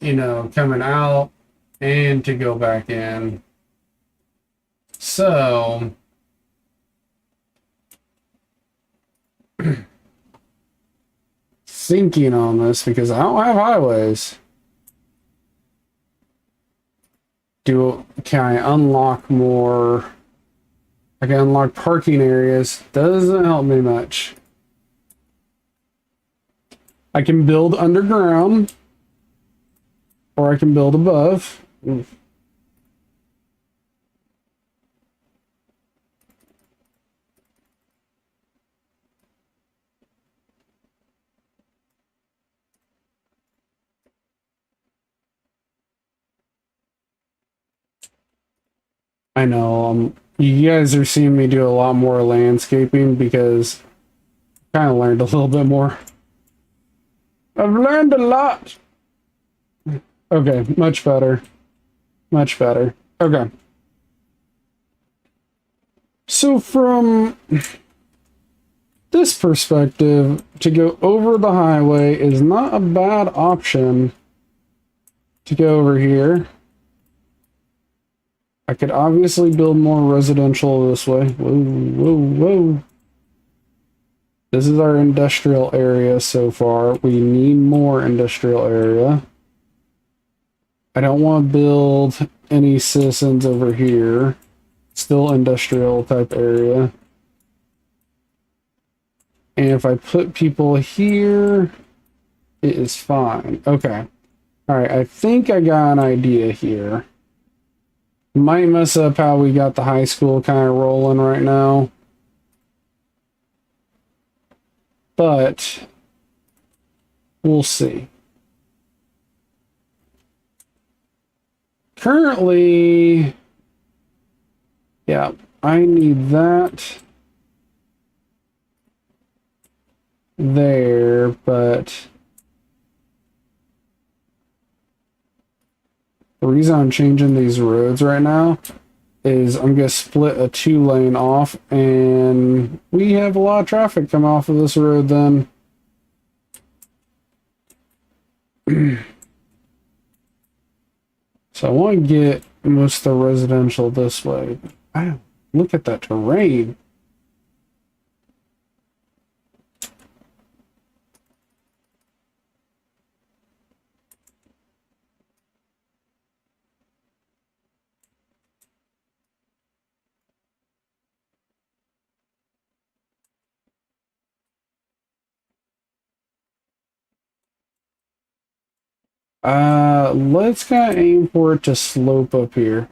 coming out and to go back in. So, thinking on this because I don't have highways. Can I unlock more? I can unlock parking areas. Doesn't help me much. I can build underground, or I can build above. Oof. I know. You guys are seeing me do a lot more landscaping because I kind of learned a little bit more. I've learned a lot. Okay, much better. Much better. Okay. So from this perspective, to go over the highway is not a bad option to go over here. I could obviously build more residential this way. Whoa, whoa, whoa. This is our industrial area so far. We need more industrial area. I don't want to build any citizens over here. Still industrial type area. And if I put people here, it is fine. Okay. All right, I think I got an idea here. Might mess up how we got the high school kind of rolling right now. But we'll see. Currently, yeah, I need that there, but the reason I'm changing these roads right now is I'm going to split a 2-lane off, and we have a lot of traffic come off of this road then. So I want to get most of the residential this way. Wow, look at that terrain. Let's kind of aim for it to slope up here.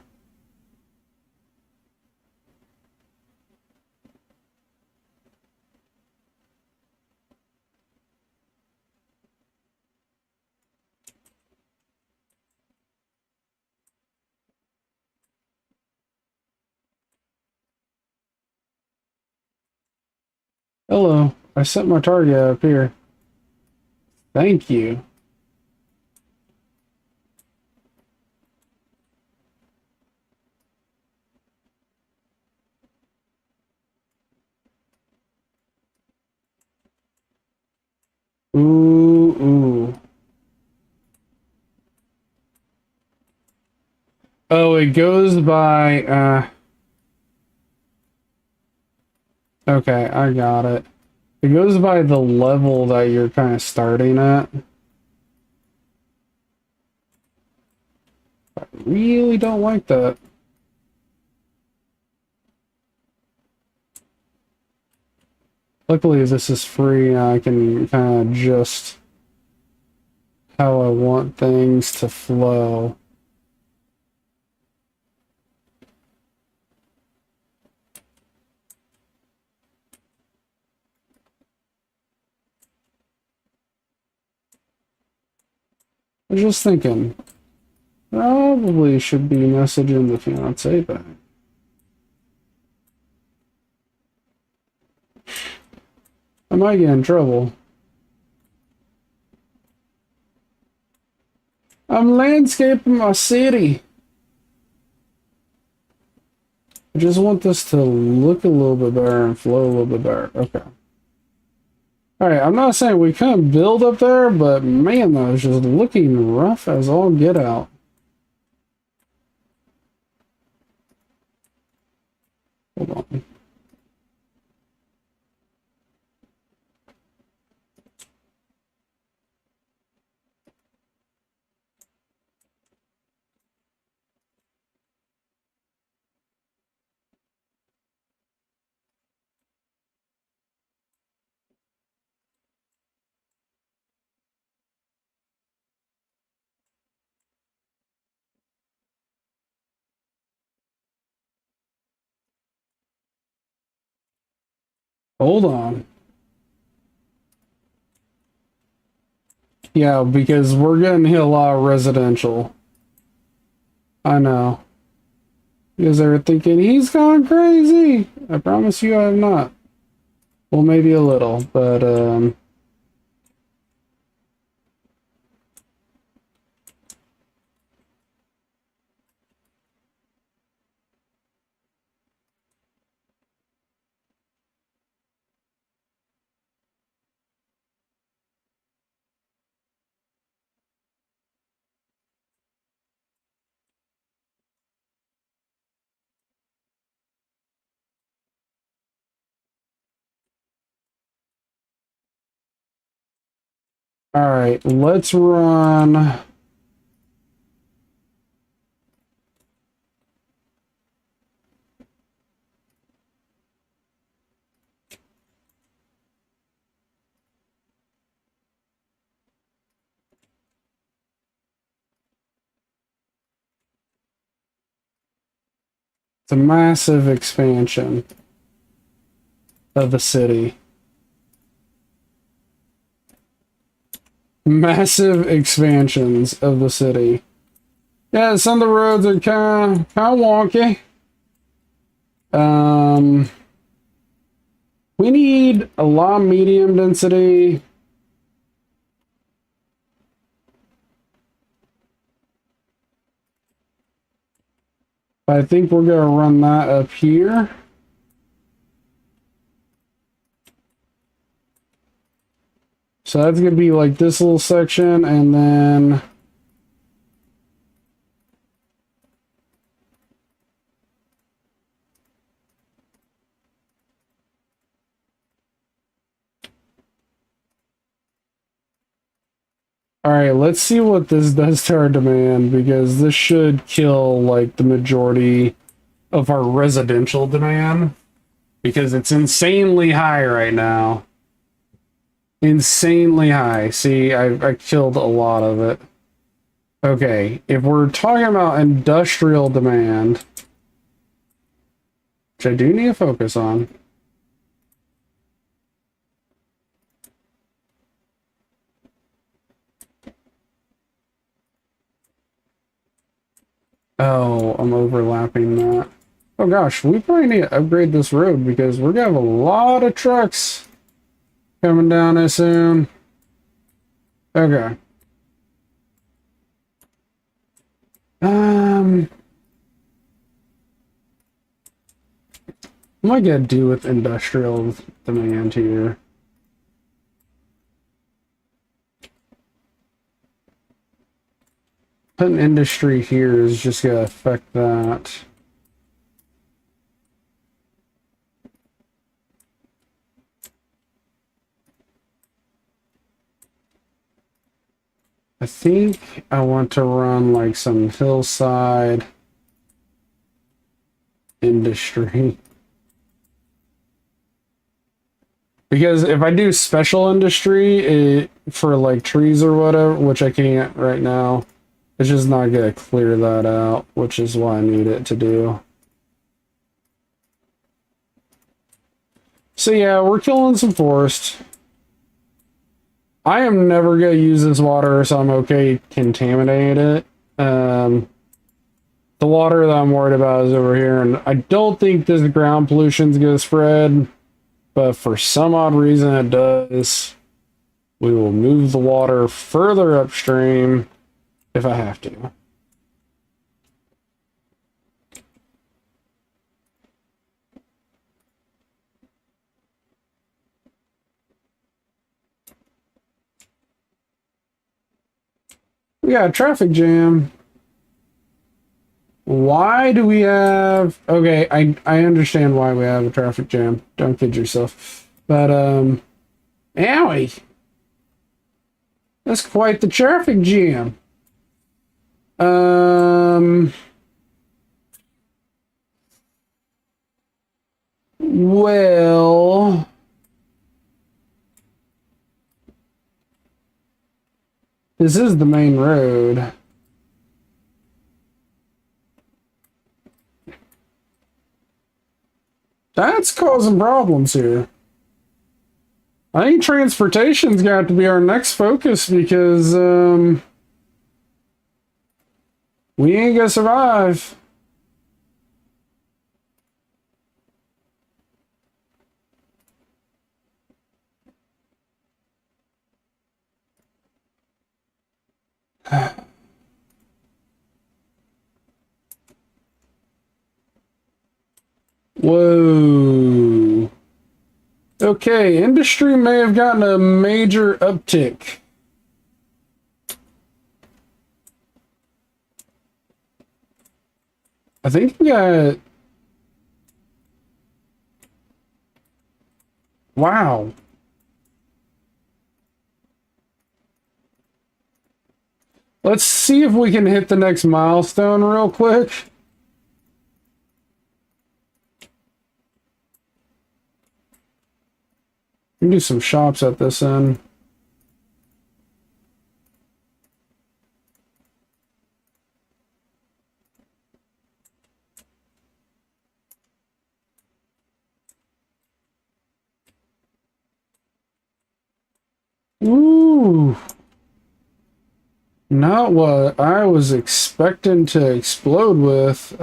Hello, I set my target up here. Thank you. Ooh, ooh. Oh, it goes by, okay, I got it. It goes by the level that you're kind of starting at. I really don't like that. Luckily, this is free, and I can kind of adjust how I want things to flow. I was just thinking, probably should be messaging the fiance back. I might get in trouble. I'm landscaping my city. I just want this to look a little bit better and flow a little bit better. Okay. Alright, I'm not saying we couldn't build up there, but man, that was just looking rough as all get out. Hold on. Hold on. Yeah, because we're getting hit a lot of residential. I know. You guys are thinking, he's gone crazy. I promise you I have not. Well, maybe a little, but, alright, let's run. It's a massive expansion of the city. Massive expansions of the city. Yeah, some of the roads are kind of wonky. We need a lot of medium density. I think we're gonna run that up here. So that's gonna be like this little section, and then all right, let's see what this does to our demand, because this should kill like the majority of our residential demand, because it's insanely high right now. Insanely high. See, I killed a lot of it. Okay, if we're talking about industrial demand, which I do need to focus on. Oh, I'm overlapping that. Oh gosh, we probably need to upgrade this road, because we're gonna have a lot of trucks coming down it soon. Okay. What am I gonna do with industrial demand here? Putting industry here is just going to affect that. I think I want to run like some hillside industry. Because if I do special industry for like trees or whatever, which I can't right now, it's just not going to clear that out, which is why I need it to do. So yeah, we're killing some forest. I am never going to use this water, so I'm okay contaminating it. The water that I'm worried about is over here, and I don't think this ground pollution is going to spread, but for some odd reason it does. We will move the water further upstream if I have to. We got a traffic jam. Why do we have... Okay, I understand why we have a traffic jam. Don't kid yourself. But, owie. That's quite the traffic jam. Well... This is the main road. That's causing problems here. I think transportation's got to be our next focus because we ain't gonna survive. Whoa. Okay, industry may have gotten a major uptick. I think we got... Wow. Let's see if we can hit the next milestone real quick. We can do some shops at this end. Ooh. Not what I was expecting to explode with.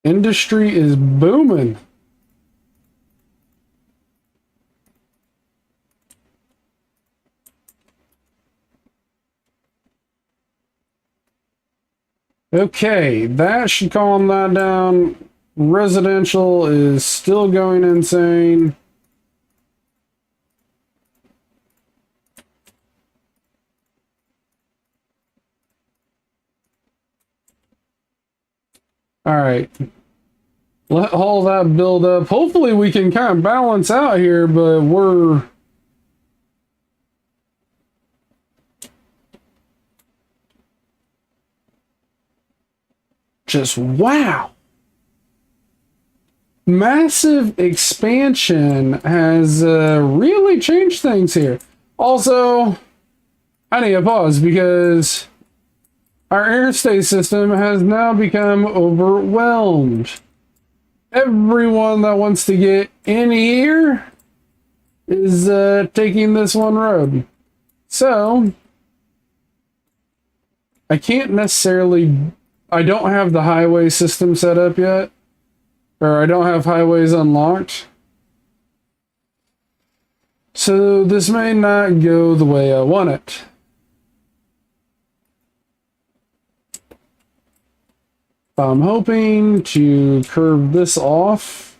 Industry is booming. Okay, that should calm that down. Residential is still going insane. All right. Let all that build up. Hopefully we can kind of balance out here, but we're... Just wow. Massive expansion has really changed things here. Also, I need to pause because our airspace system has now become overwhelmed. Everyone that wants to get in here is taking this one road. So, I can't necessarily, I don't have the highway system set up yet, or I don't have highways unlocked. So this may not go the way I want it. I'm hoping to curve this off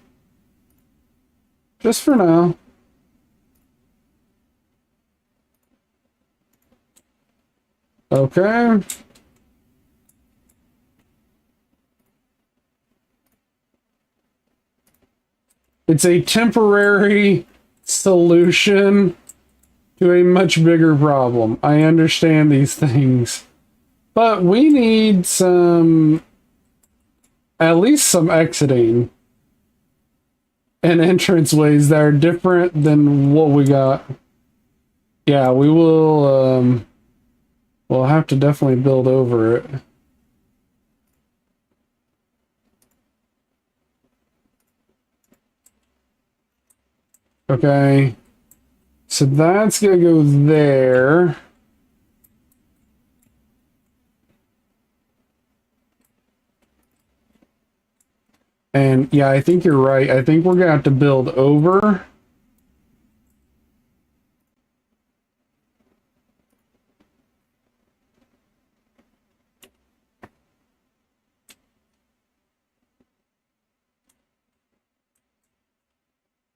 just for now. Okay. It's a temporary solution to a much bigger problem. I understand these things. But we need some, at least some exiting and entranceways that are different than what we got. Yeah, we will, we'll have to definitely build over it. Okay. So that's gonna go there. And yeah, I think you're right. I think we're gonna have to build over.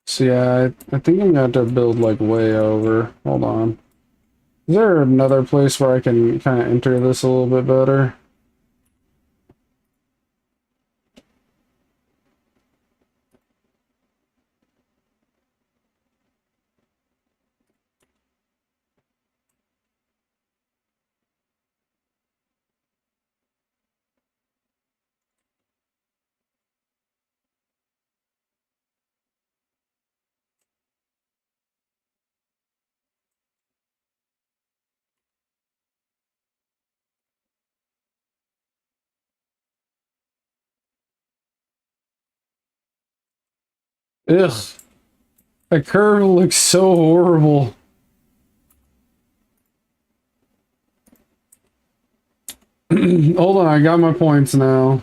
So yeah, I think I'm gonna have to build like way over. Hold on. Is there another place where I can kind of enter this a little bit better? Ugh. That curve looks so horrible. Hold on, I got my points now.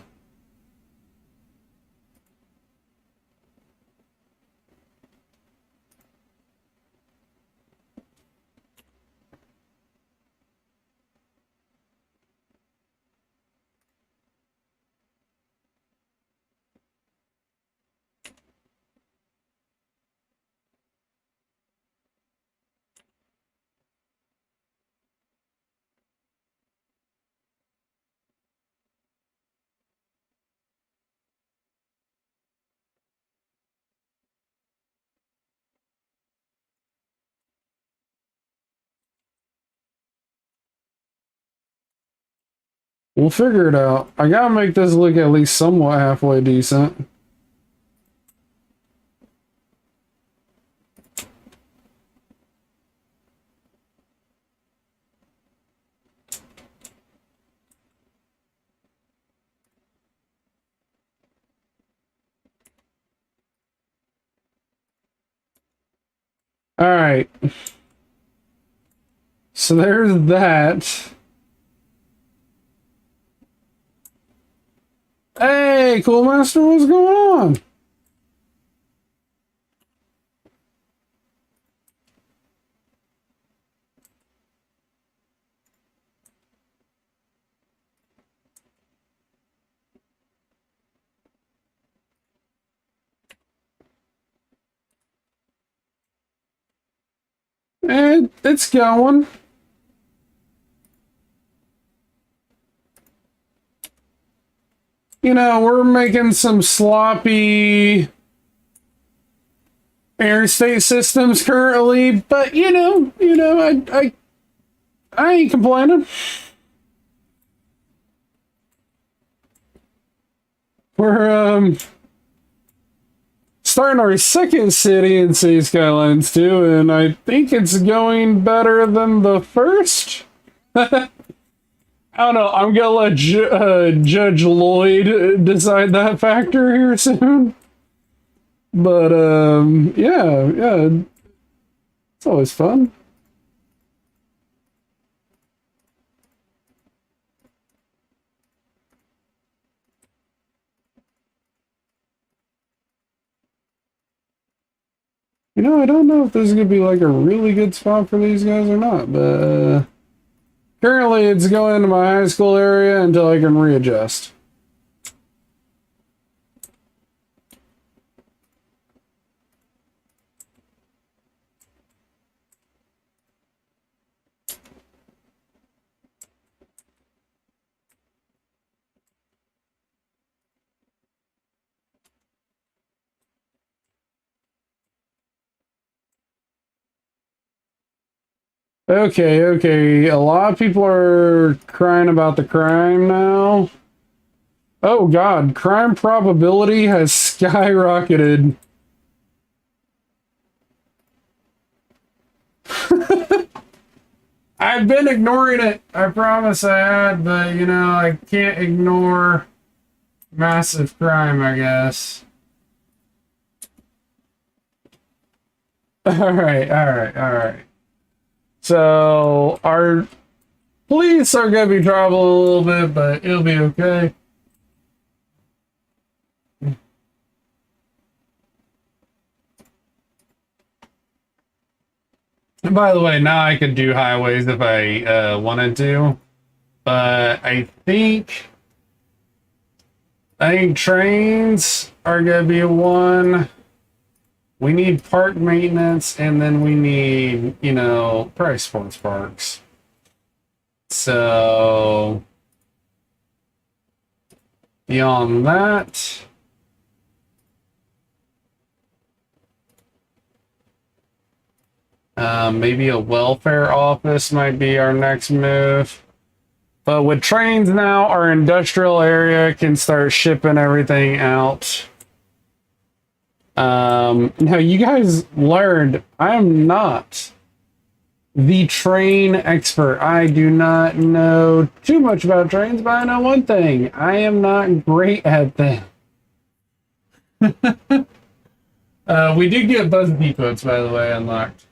We'll figure it out. I gotta make this look at least somewhat halfway decent. Alright. So there's that. Hey, Cool Master, what's going on? And it's going. You know, we're making some sloppy interstate systems currently, but I ain't complaining. We're starting our second city in City Skylines too, and I think it's going better than the first. I don't know. I'm gonna let Judge Lloyd decide that factor here soon. But yeah, it's always fun. You know, I don't know if this is going to be like a really good spot for these guys or not, but currently it's going to my high school area until I can readjust. Okay, okay. A lot of people are crying about the crime now. Oh God, crime probability has skyrocketed. I've been ignoring it. I promise I had, but you know, I can't ignore massive crime, I guess. Alright, alright, alright. So, our police are going to be traveling a little bit, but it'll be okay. And by the way, now I could do highways if I wanted to, but I think trains are going to be one. We need park maintenance, and then we need, you know, probably sports parks. So, beyond that, maybe a welfare office might be our next move. But with trains now, our industrial area can start shipping everything out. Now you guys learned I am not the train expert. I do not know too much about trains, but I know one thing. I am not great at them. We did get bus depots, by the way, unlocked.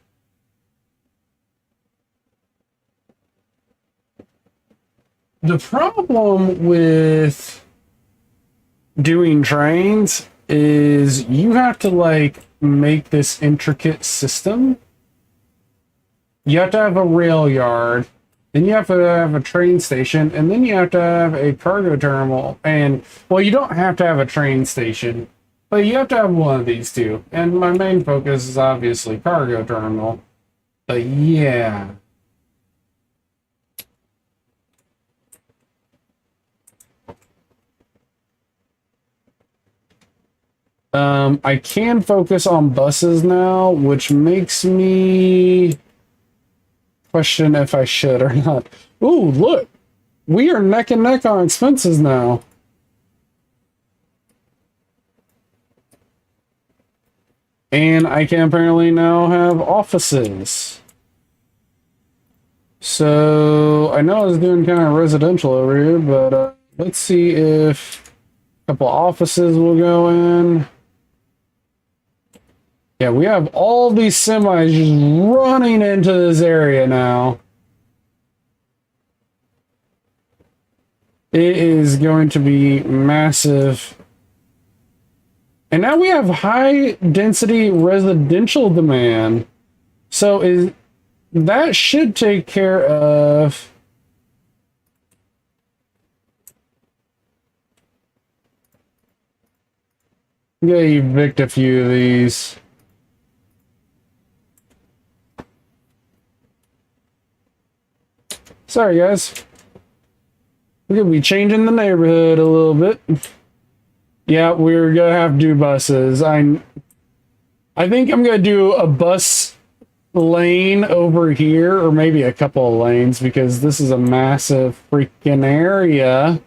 The problem with doing trains is you have to like make this intricate system. You have to have a rail yard, then you have to have a train station, and then you have to have a cargo terminal. And well, you don't have to have a train station, but you have to have one of these two. And my main focus is obviously cargo terminal. But yeah. I can focus on buses now, which makes me question if I should or not. Ooh, look! We are neck and neck on expenses now. And I can apparently now have offices. So, I know I was doing kind of residential over here, but let's see if a couple offices will go in. Yeah, we have all these semis just running into this area now. It is going to be massive. And now we have high density residential demand. So that should take care of I'm gonna evict a few of these. Sorry, guys. We're gonna be changing the neighborhood a little bit. Yeah, we're gonna have to do buses. I think I'm gonna do a bus lane over here, or maybe a couple of lanes, because this is a massive freaking area.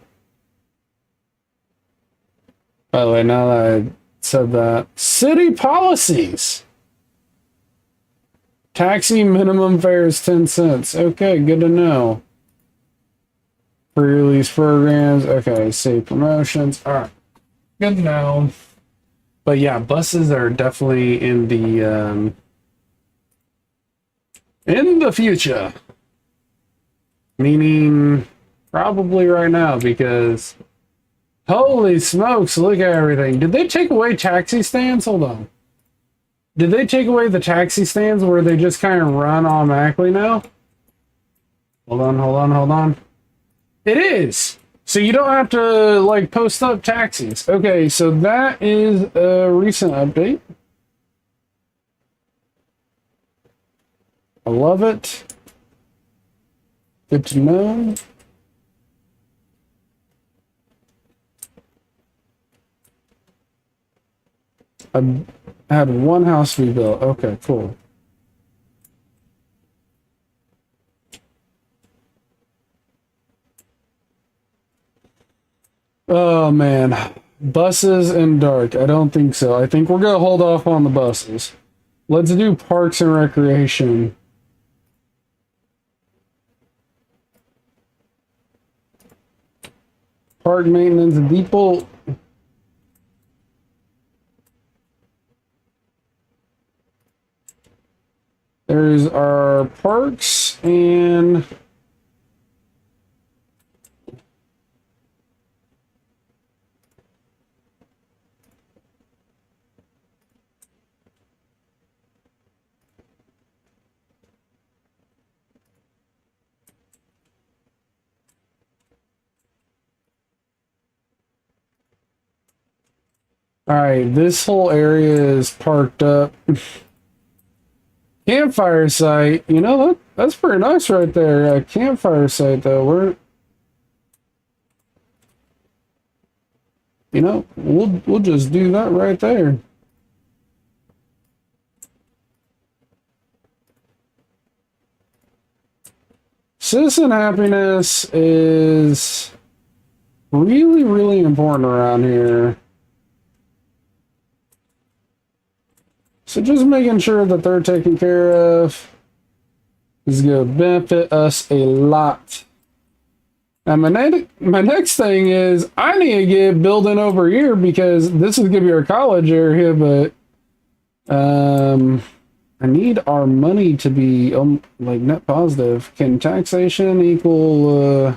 By the way, now that I said that, city policies. Taxi minimum fare is 10 cents. Okay, good to know. Pre-release programs. Okay, save promotions. All right, good to know. But yeah, buses are definitely in the future. Meaning probably right now, because holy smokes, look at everything. Did they take away taxi stands? Hold on. Did they take away the taxi stands where they just kind of run automatically now? Hold on, hold on, hold on. It is! So you don't have to, like, post up taxis. Okay, so that is a recent update. I love it. Good to know. I had one house to be built. Okay, cool. Oh man, buses and dark. I don't think so. I think we're gonna hold off on the buses. Let's do parks and recreation. Park maintenance depot. There's our parks and all right, this whole area is parked up. Campfire site, you know, that's pretty nice right there. Campfire site though, we'll just do that right there. Citizen happiness is really, really important around here. So just making sure that they're taken care of is going to benefit us a lot. And my next thing is I need to get building over here because this is going to be our college area, but I need our money to be like net positive. Can taxation equal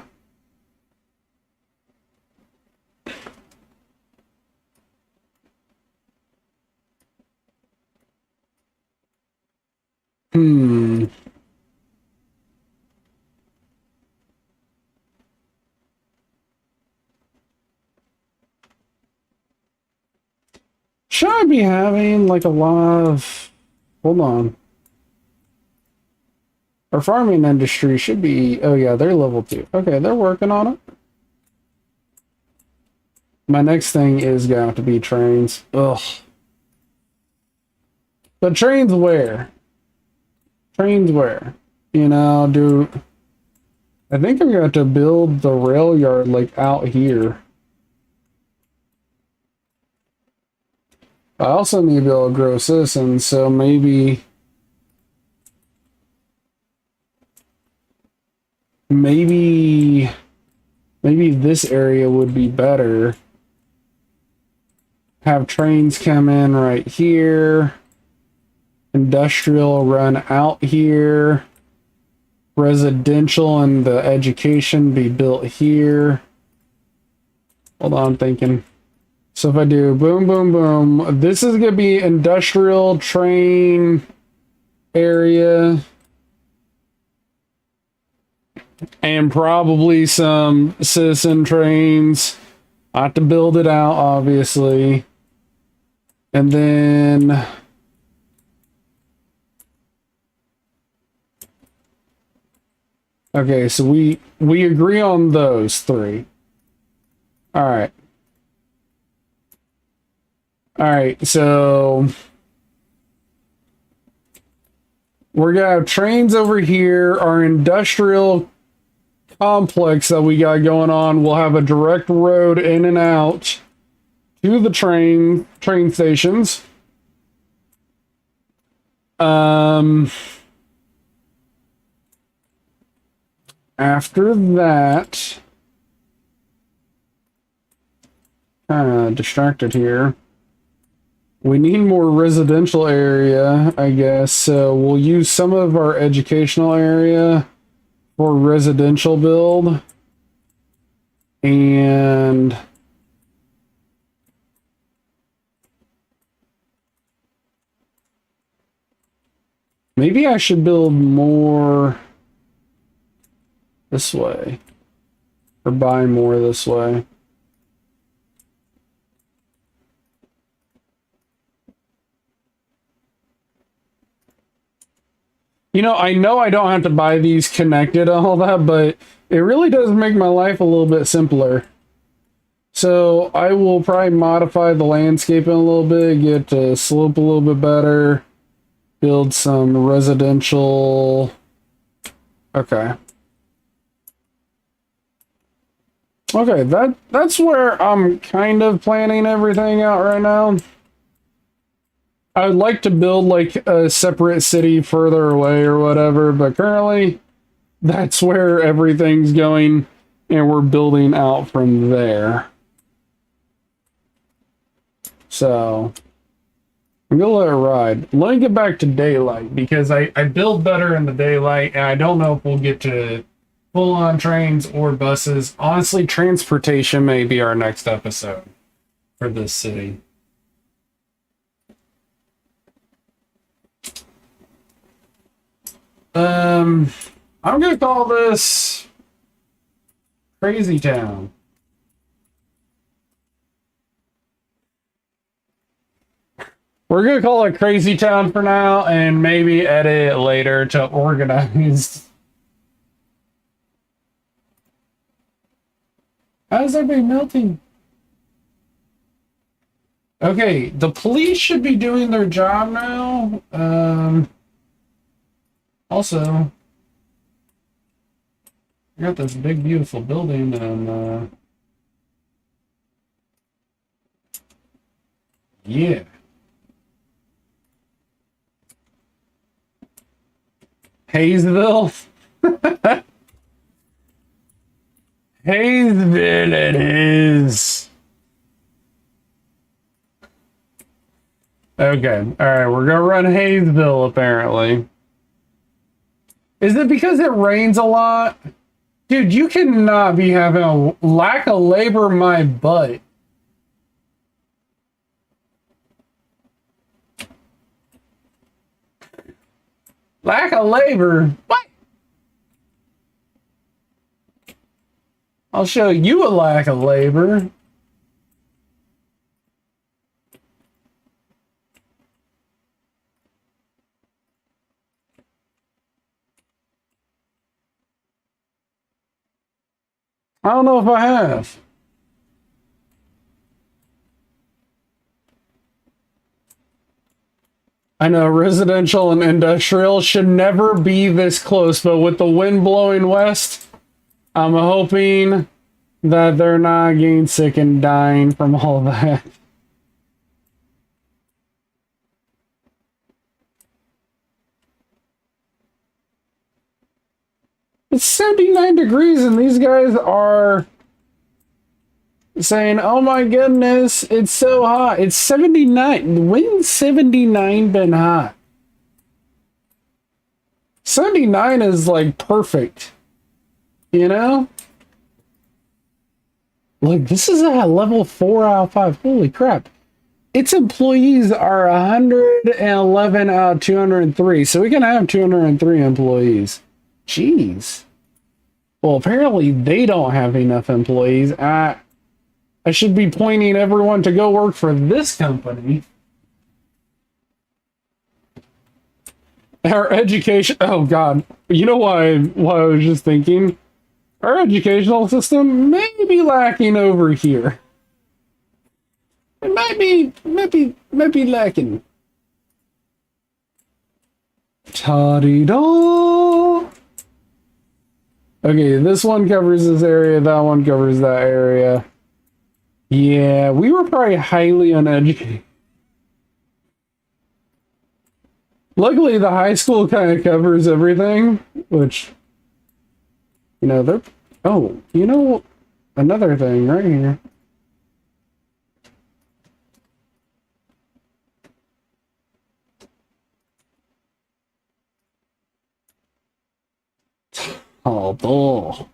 Should I be having like a lot of... Hold on. Our farming industry should be... Oh yeah, they're level 2. Okay, they're working on it. My next thing is going to have to be trains. Ugh. But trains where? Trains where? You know, I think I'm going to have to build the rail yard like out here. I also need to be able to grow citizens, so maybe this area would be better. Have trains come in right here. Industrial run out here. Residential and the education be built here. Hold on, I'm thinking. So if I do boom, boom, boom, this is going to be industrial train area. And probably some citizen trains. I have to build it out, obviously. And then... Okay, so we agree on those 3. All right. All right, so we're gonna have trains over here. Our industrial complex that we got going on will have a direct road in and out to the train stations. After that, kind of distracted here. We need more residential area, I guess. So we'll use some of our educational area for residential build. And Maybe I should build more this way. Or buy more this way. I know I don't have to buy these connected and all that, but it really does make my life a little bit simpler. So I will probably modify the landscaping a little bit, get the slope a little bit better, build some residential. Okay. Okay, that's where I'm kind of planning everything out right now. I would like to build like a separate city further away or whatever, but currently that's where everything's going and we're building out from there. So I'm gonna let it ride. Let me get back to daylight because I build better in the daylight and I don't know if we'll get to full on trains or buses. Honestly, transportation may be our next episode for this city. I'm gonna call this Crazy Town. We're gonna call it Crazy Town for now, and maybe edit it later to organized. How's everybody melting? Okay, the police should be doing their job now. Also, I got this big, beautiful building, and yeah. Hayesville? Hayesville it is. Okay, alright, we're gonna run Hayesville apparently. Is it because it rains a lot? Dude, you cannot be having a lack of labor my butt. Lack of labor? What? I'll show you a lack of labor. I don't know if I have. I know residential and industrial should never be this close, but with the wind blowing west, I'm hoping that they're not getting sick and dying from all that. It's 79 degrees and these guys are saying, oh my goodness, it's so hot. It's 79. When's 79 been hot? 79 is like perfect. You know? Like, this is a level 4 out of 5. Holy crap. Its employees are 111 out of 203. So we can have 203 employees. Jeez. Well, apparently they don't have enough employees. I should be pointing everyone to go work for this company. Our education... Oh, God. You know what I was just thinking? Our educational system may be lacking over here. It might be lacking. Ta-dee-da! Okay, this one covers this area, that one covers that area. Yeah, we were probably highly uneducated. Luckily, the high school kind of covers everything, which, they're... Oh, another thing right here. Oh, bull.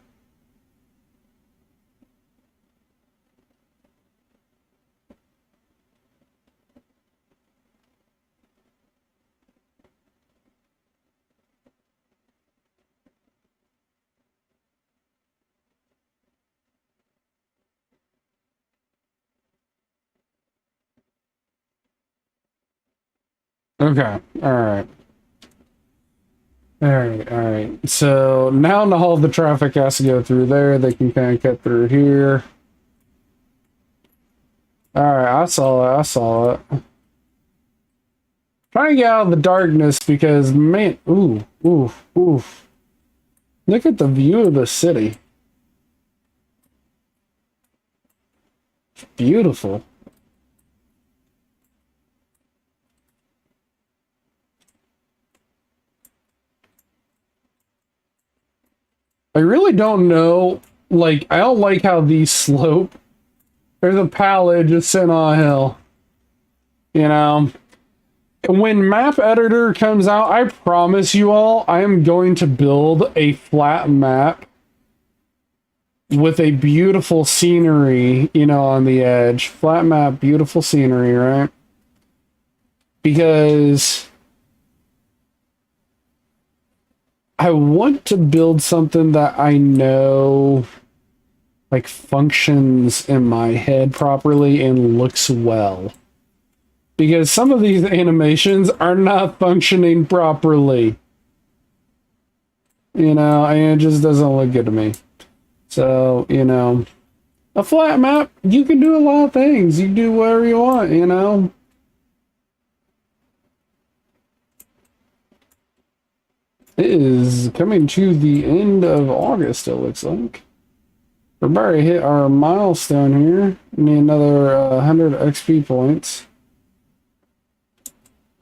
Okay. All right. All right. All right. So now all the traffic has to go through there. They can kind of cut through here. All right. I saw it. I saw it. Trying to get out of the darkness because, man, ooh, ooh, ooh. Look at the view of the city. It's beautiful. I really don't know. Like, I don't like how these slope. There's a pallet just sitting on a hill. You know? When map editor comes out, I promise you all, I am going to build a flat map with a beautiful scenery, you know, on the edge. Flat map, beautiful scenery, right? Because I want to build something that I know like functions in my head properly and looks well. Because some of these animations are not functioning properly. You know, and it just doesn't look good to me. So, you know, a flat map, you can do a lot of things. You do whatever you want, you know? It is coming to the end of August, it looks like. We're about to hit our milestone here. Need another 100 XP points.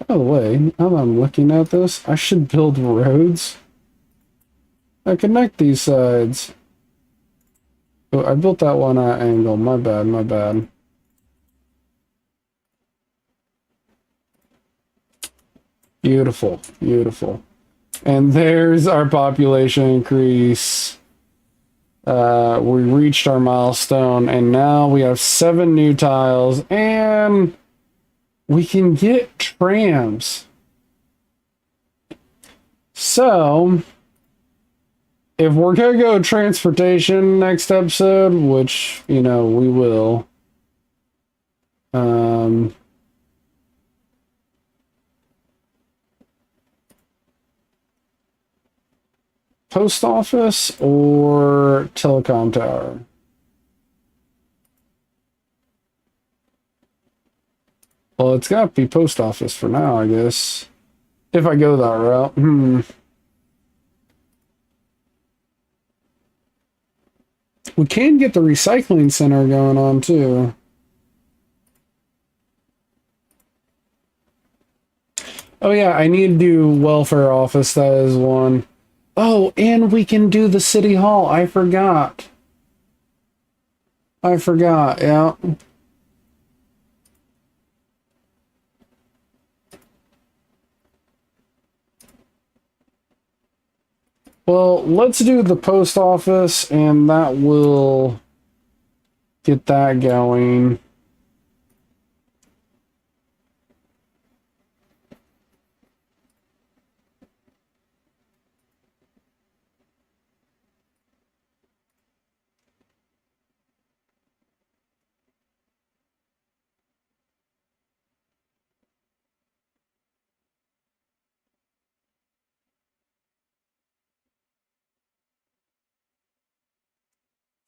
By the way, now that I'm looking at this, I should build roads that connect these sides. Oh, I built that one at angle. My bad, my bad. Beautiful, beautiful. And there's our population increase. We reached our milestone, and now we have 7 new tiles, and we can get trams. So, if we're gonna go transportation next episode, which, you know, we will, post office or telecom tower? Well, it's got to be post office for now, I guess. If I go that route. We can get the recycling center going on, too. Oh, yeah, I need to do welfare office. That is one. Oh, and we can do the city hall. I forgot. Yeah. Well, let's do the post office, and that will get that going.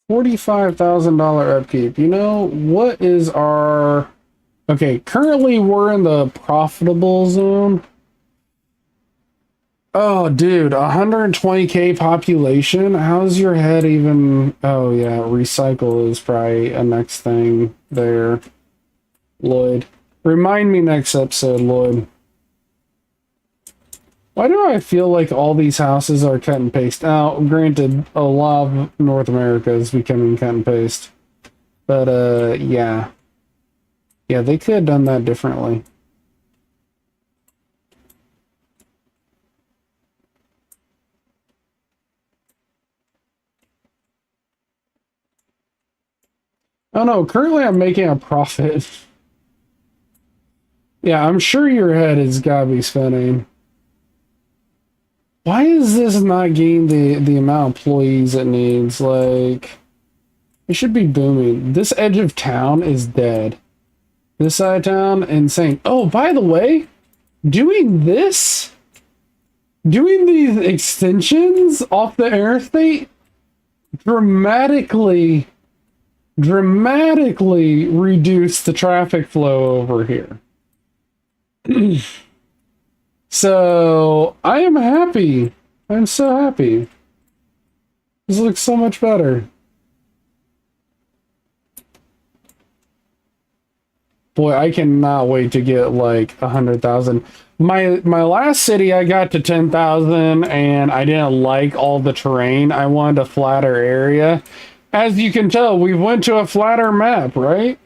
$45,000 upkeep. You know, what is our... Okay, currently we're in the profitable zone. Oh, dude, 120k population? How's your head even... Oh, yeah, recycle is probably a next thing there. Lloyd. Remind me next episode, Lloyd. Why do I feel like all these houses are cut and paste? Now, granted, a lot of North America is becoming cut and paste. But, yeah. Yeah, they could have done that differently. Oh no, currently I'm making a profit. Yeah, I'm sure your head has got to be spinning. Why is this not getting the amount of employees it needs? Like, it should be booming. This edge of town is dead. This side of town, insane. Oh, by the way, doing this, doing these extensions off the interstate dramatically reduce the traffic flow over here. So I am happy. I'm so happy. This looks so much better. Boy, I cannot wait to get like 100,000. My last city, I got to 10,000 and I didn't like all the terrain. I wanted a flatter area. As you can tell, we went to a flatter map, right?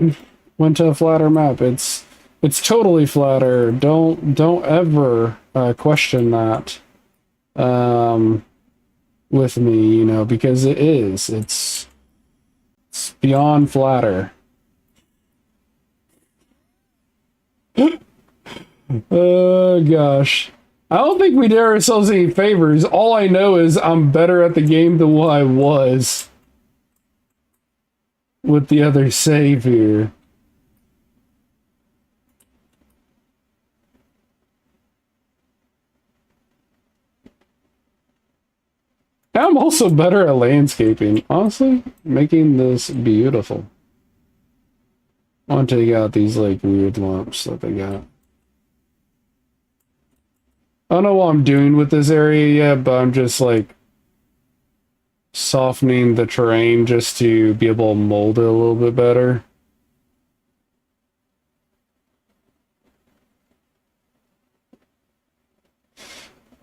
Went to a flatter map. It's totally flatter. Don't ever question that with me, you know, because it is. It's beyond flatter. Oh gosh. I don't think we did ourselves any favors. All I know is I'm better at the game than what I was with the other save here. I'm also better at landscaping. Honestly, making this beautiful. I want to take out these like weird lumps that they got. I don't know what I'm doing with this area yet, but I'm just like softening the terrain just to be able to mold it a little bit better.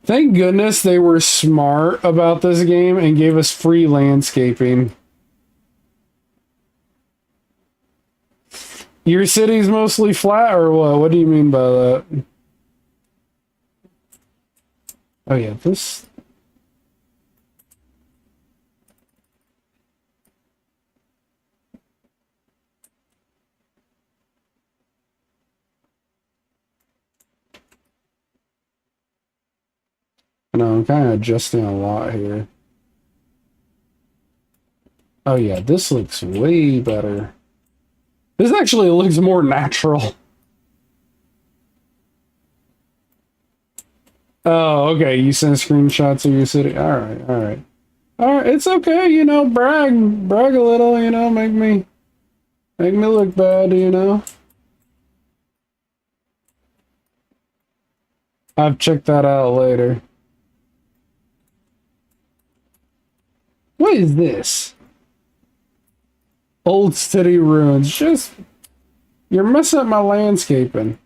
Thank goodness they were smart about this game and gave us free landscaping. Your city's mostly flat or what? What do you mean by that? Oh yeah, this... No, I'm kind of adjusting a lot here. Oh yeah, this looks way better. This actually looks more natural. Oh, okay, you send screenshots of your city. Alright, alright. Alright, it's okay, you know, brag a little, you know, make me look bad, you know. I've checked that out later. What is this? Old city ruins. Just... You're messing up my landscaping.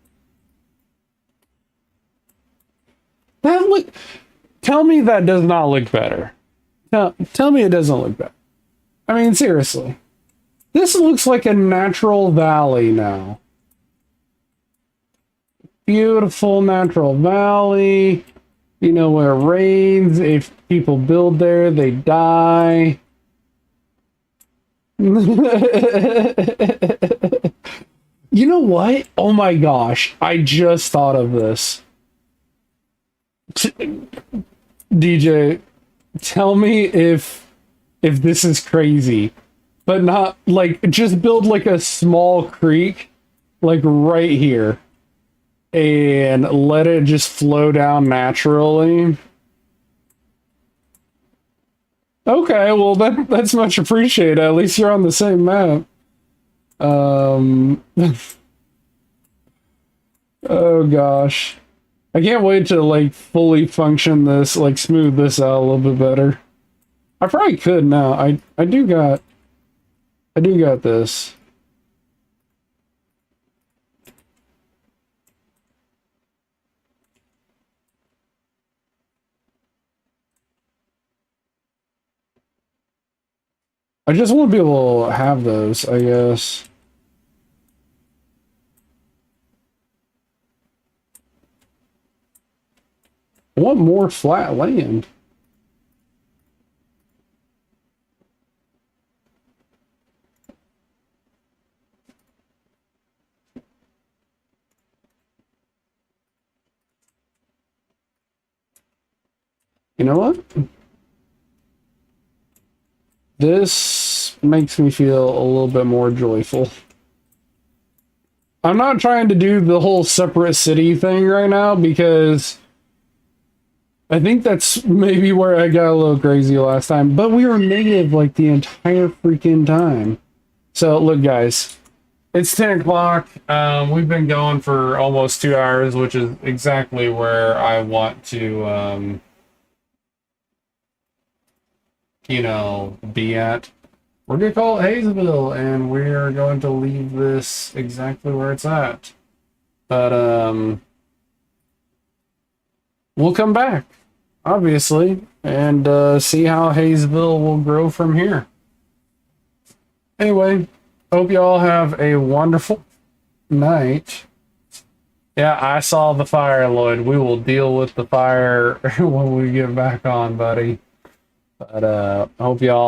That look... Tell me that does not look better. Tell me it doesn't look better. I mean, seriously. This looks like a natural valley now. Beautiful natural valley. You know, where it rains, if people build there, they die. You know what? Oh my gosh, I just thought of this. DJ, tell me if this is crazy, but not like, just build like a small creek, like right here. And let it just flow down naturally. Okay, well that's much appreciated. At least you're on the same map. Oh gosh. I can't wait to like fully function this, like smooth this out a little bit better. I probably could now. I do got this. I just want to be able to have those, I guess. I want more flat land. You know what? This makes me feel a little bit more joyful. I'm not trying to do the whole separate city thing right now because I think that's maybe where I got a little crazy last time. But we were native like the entire freaking time. So look, guys, it's 10 o'clock. We've been going for almost 2 hours, which is exactly where I want to, be at. We're going to call it Hayesville, and we're going to leave this exactly where it's at. But, we'll come back, obviously, and see how Hayesville will grow from here. Anyway, hope you all have a wonderful night. Yeah, I saw the fire, Lloyd. We will deal with the fire when we get back on, buddy. But hope y'all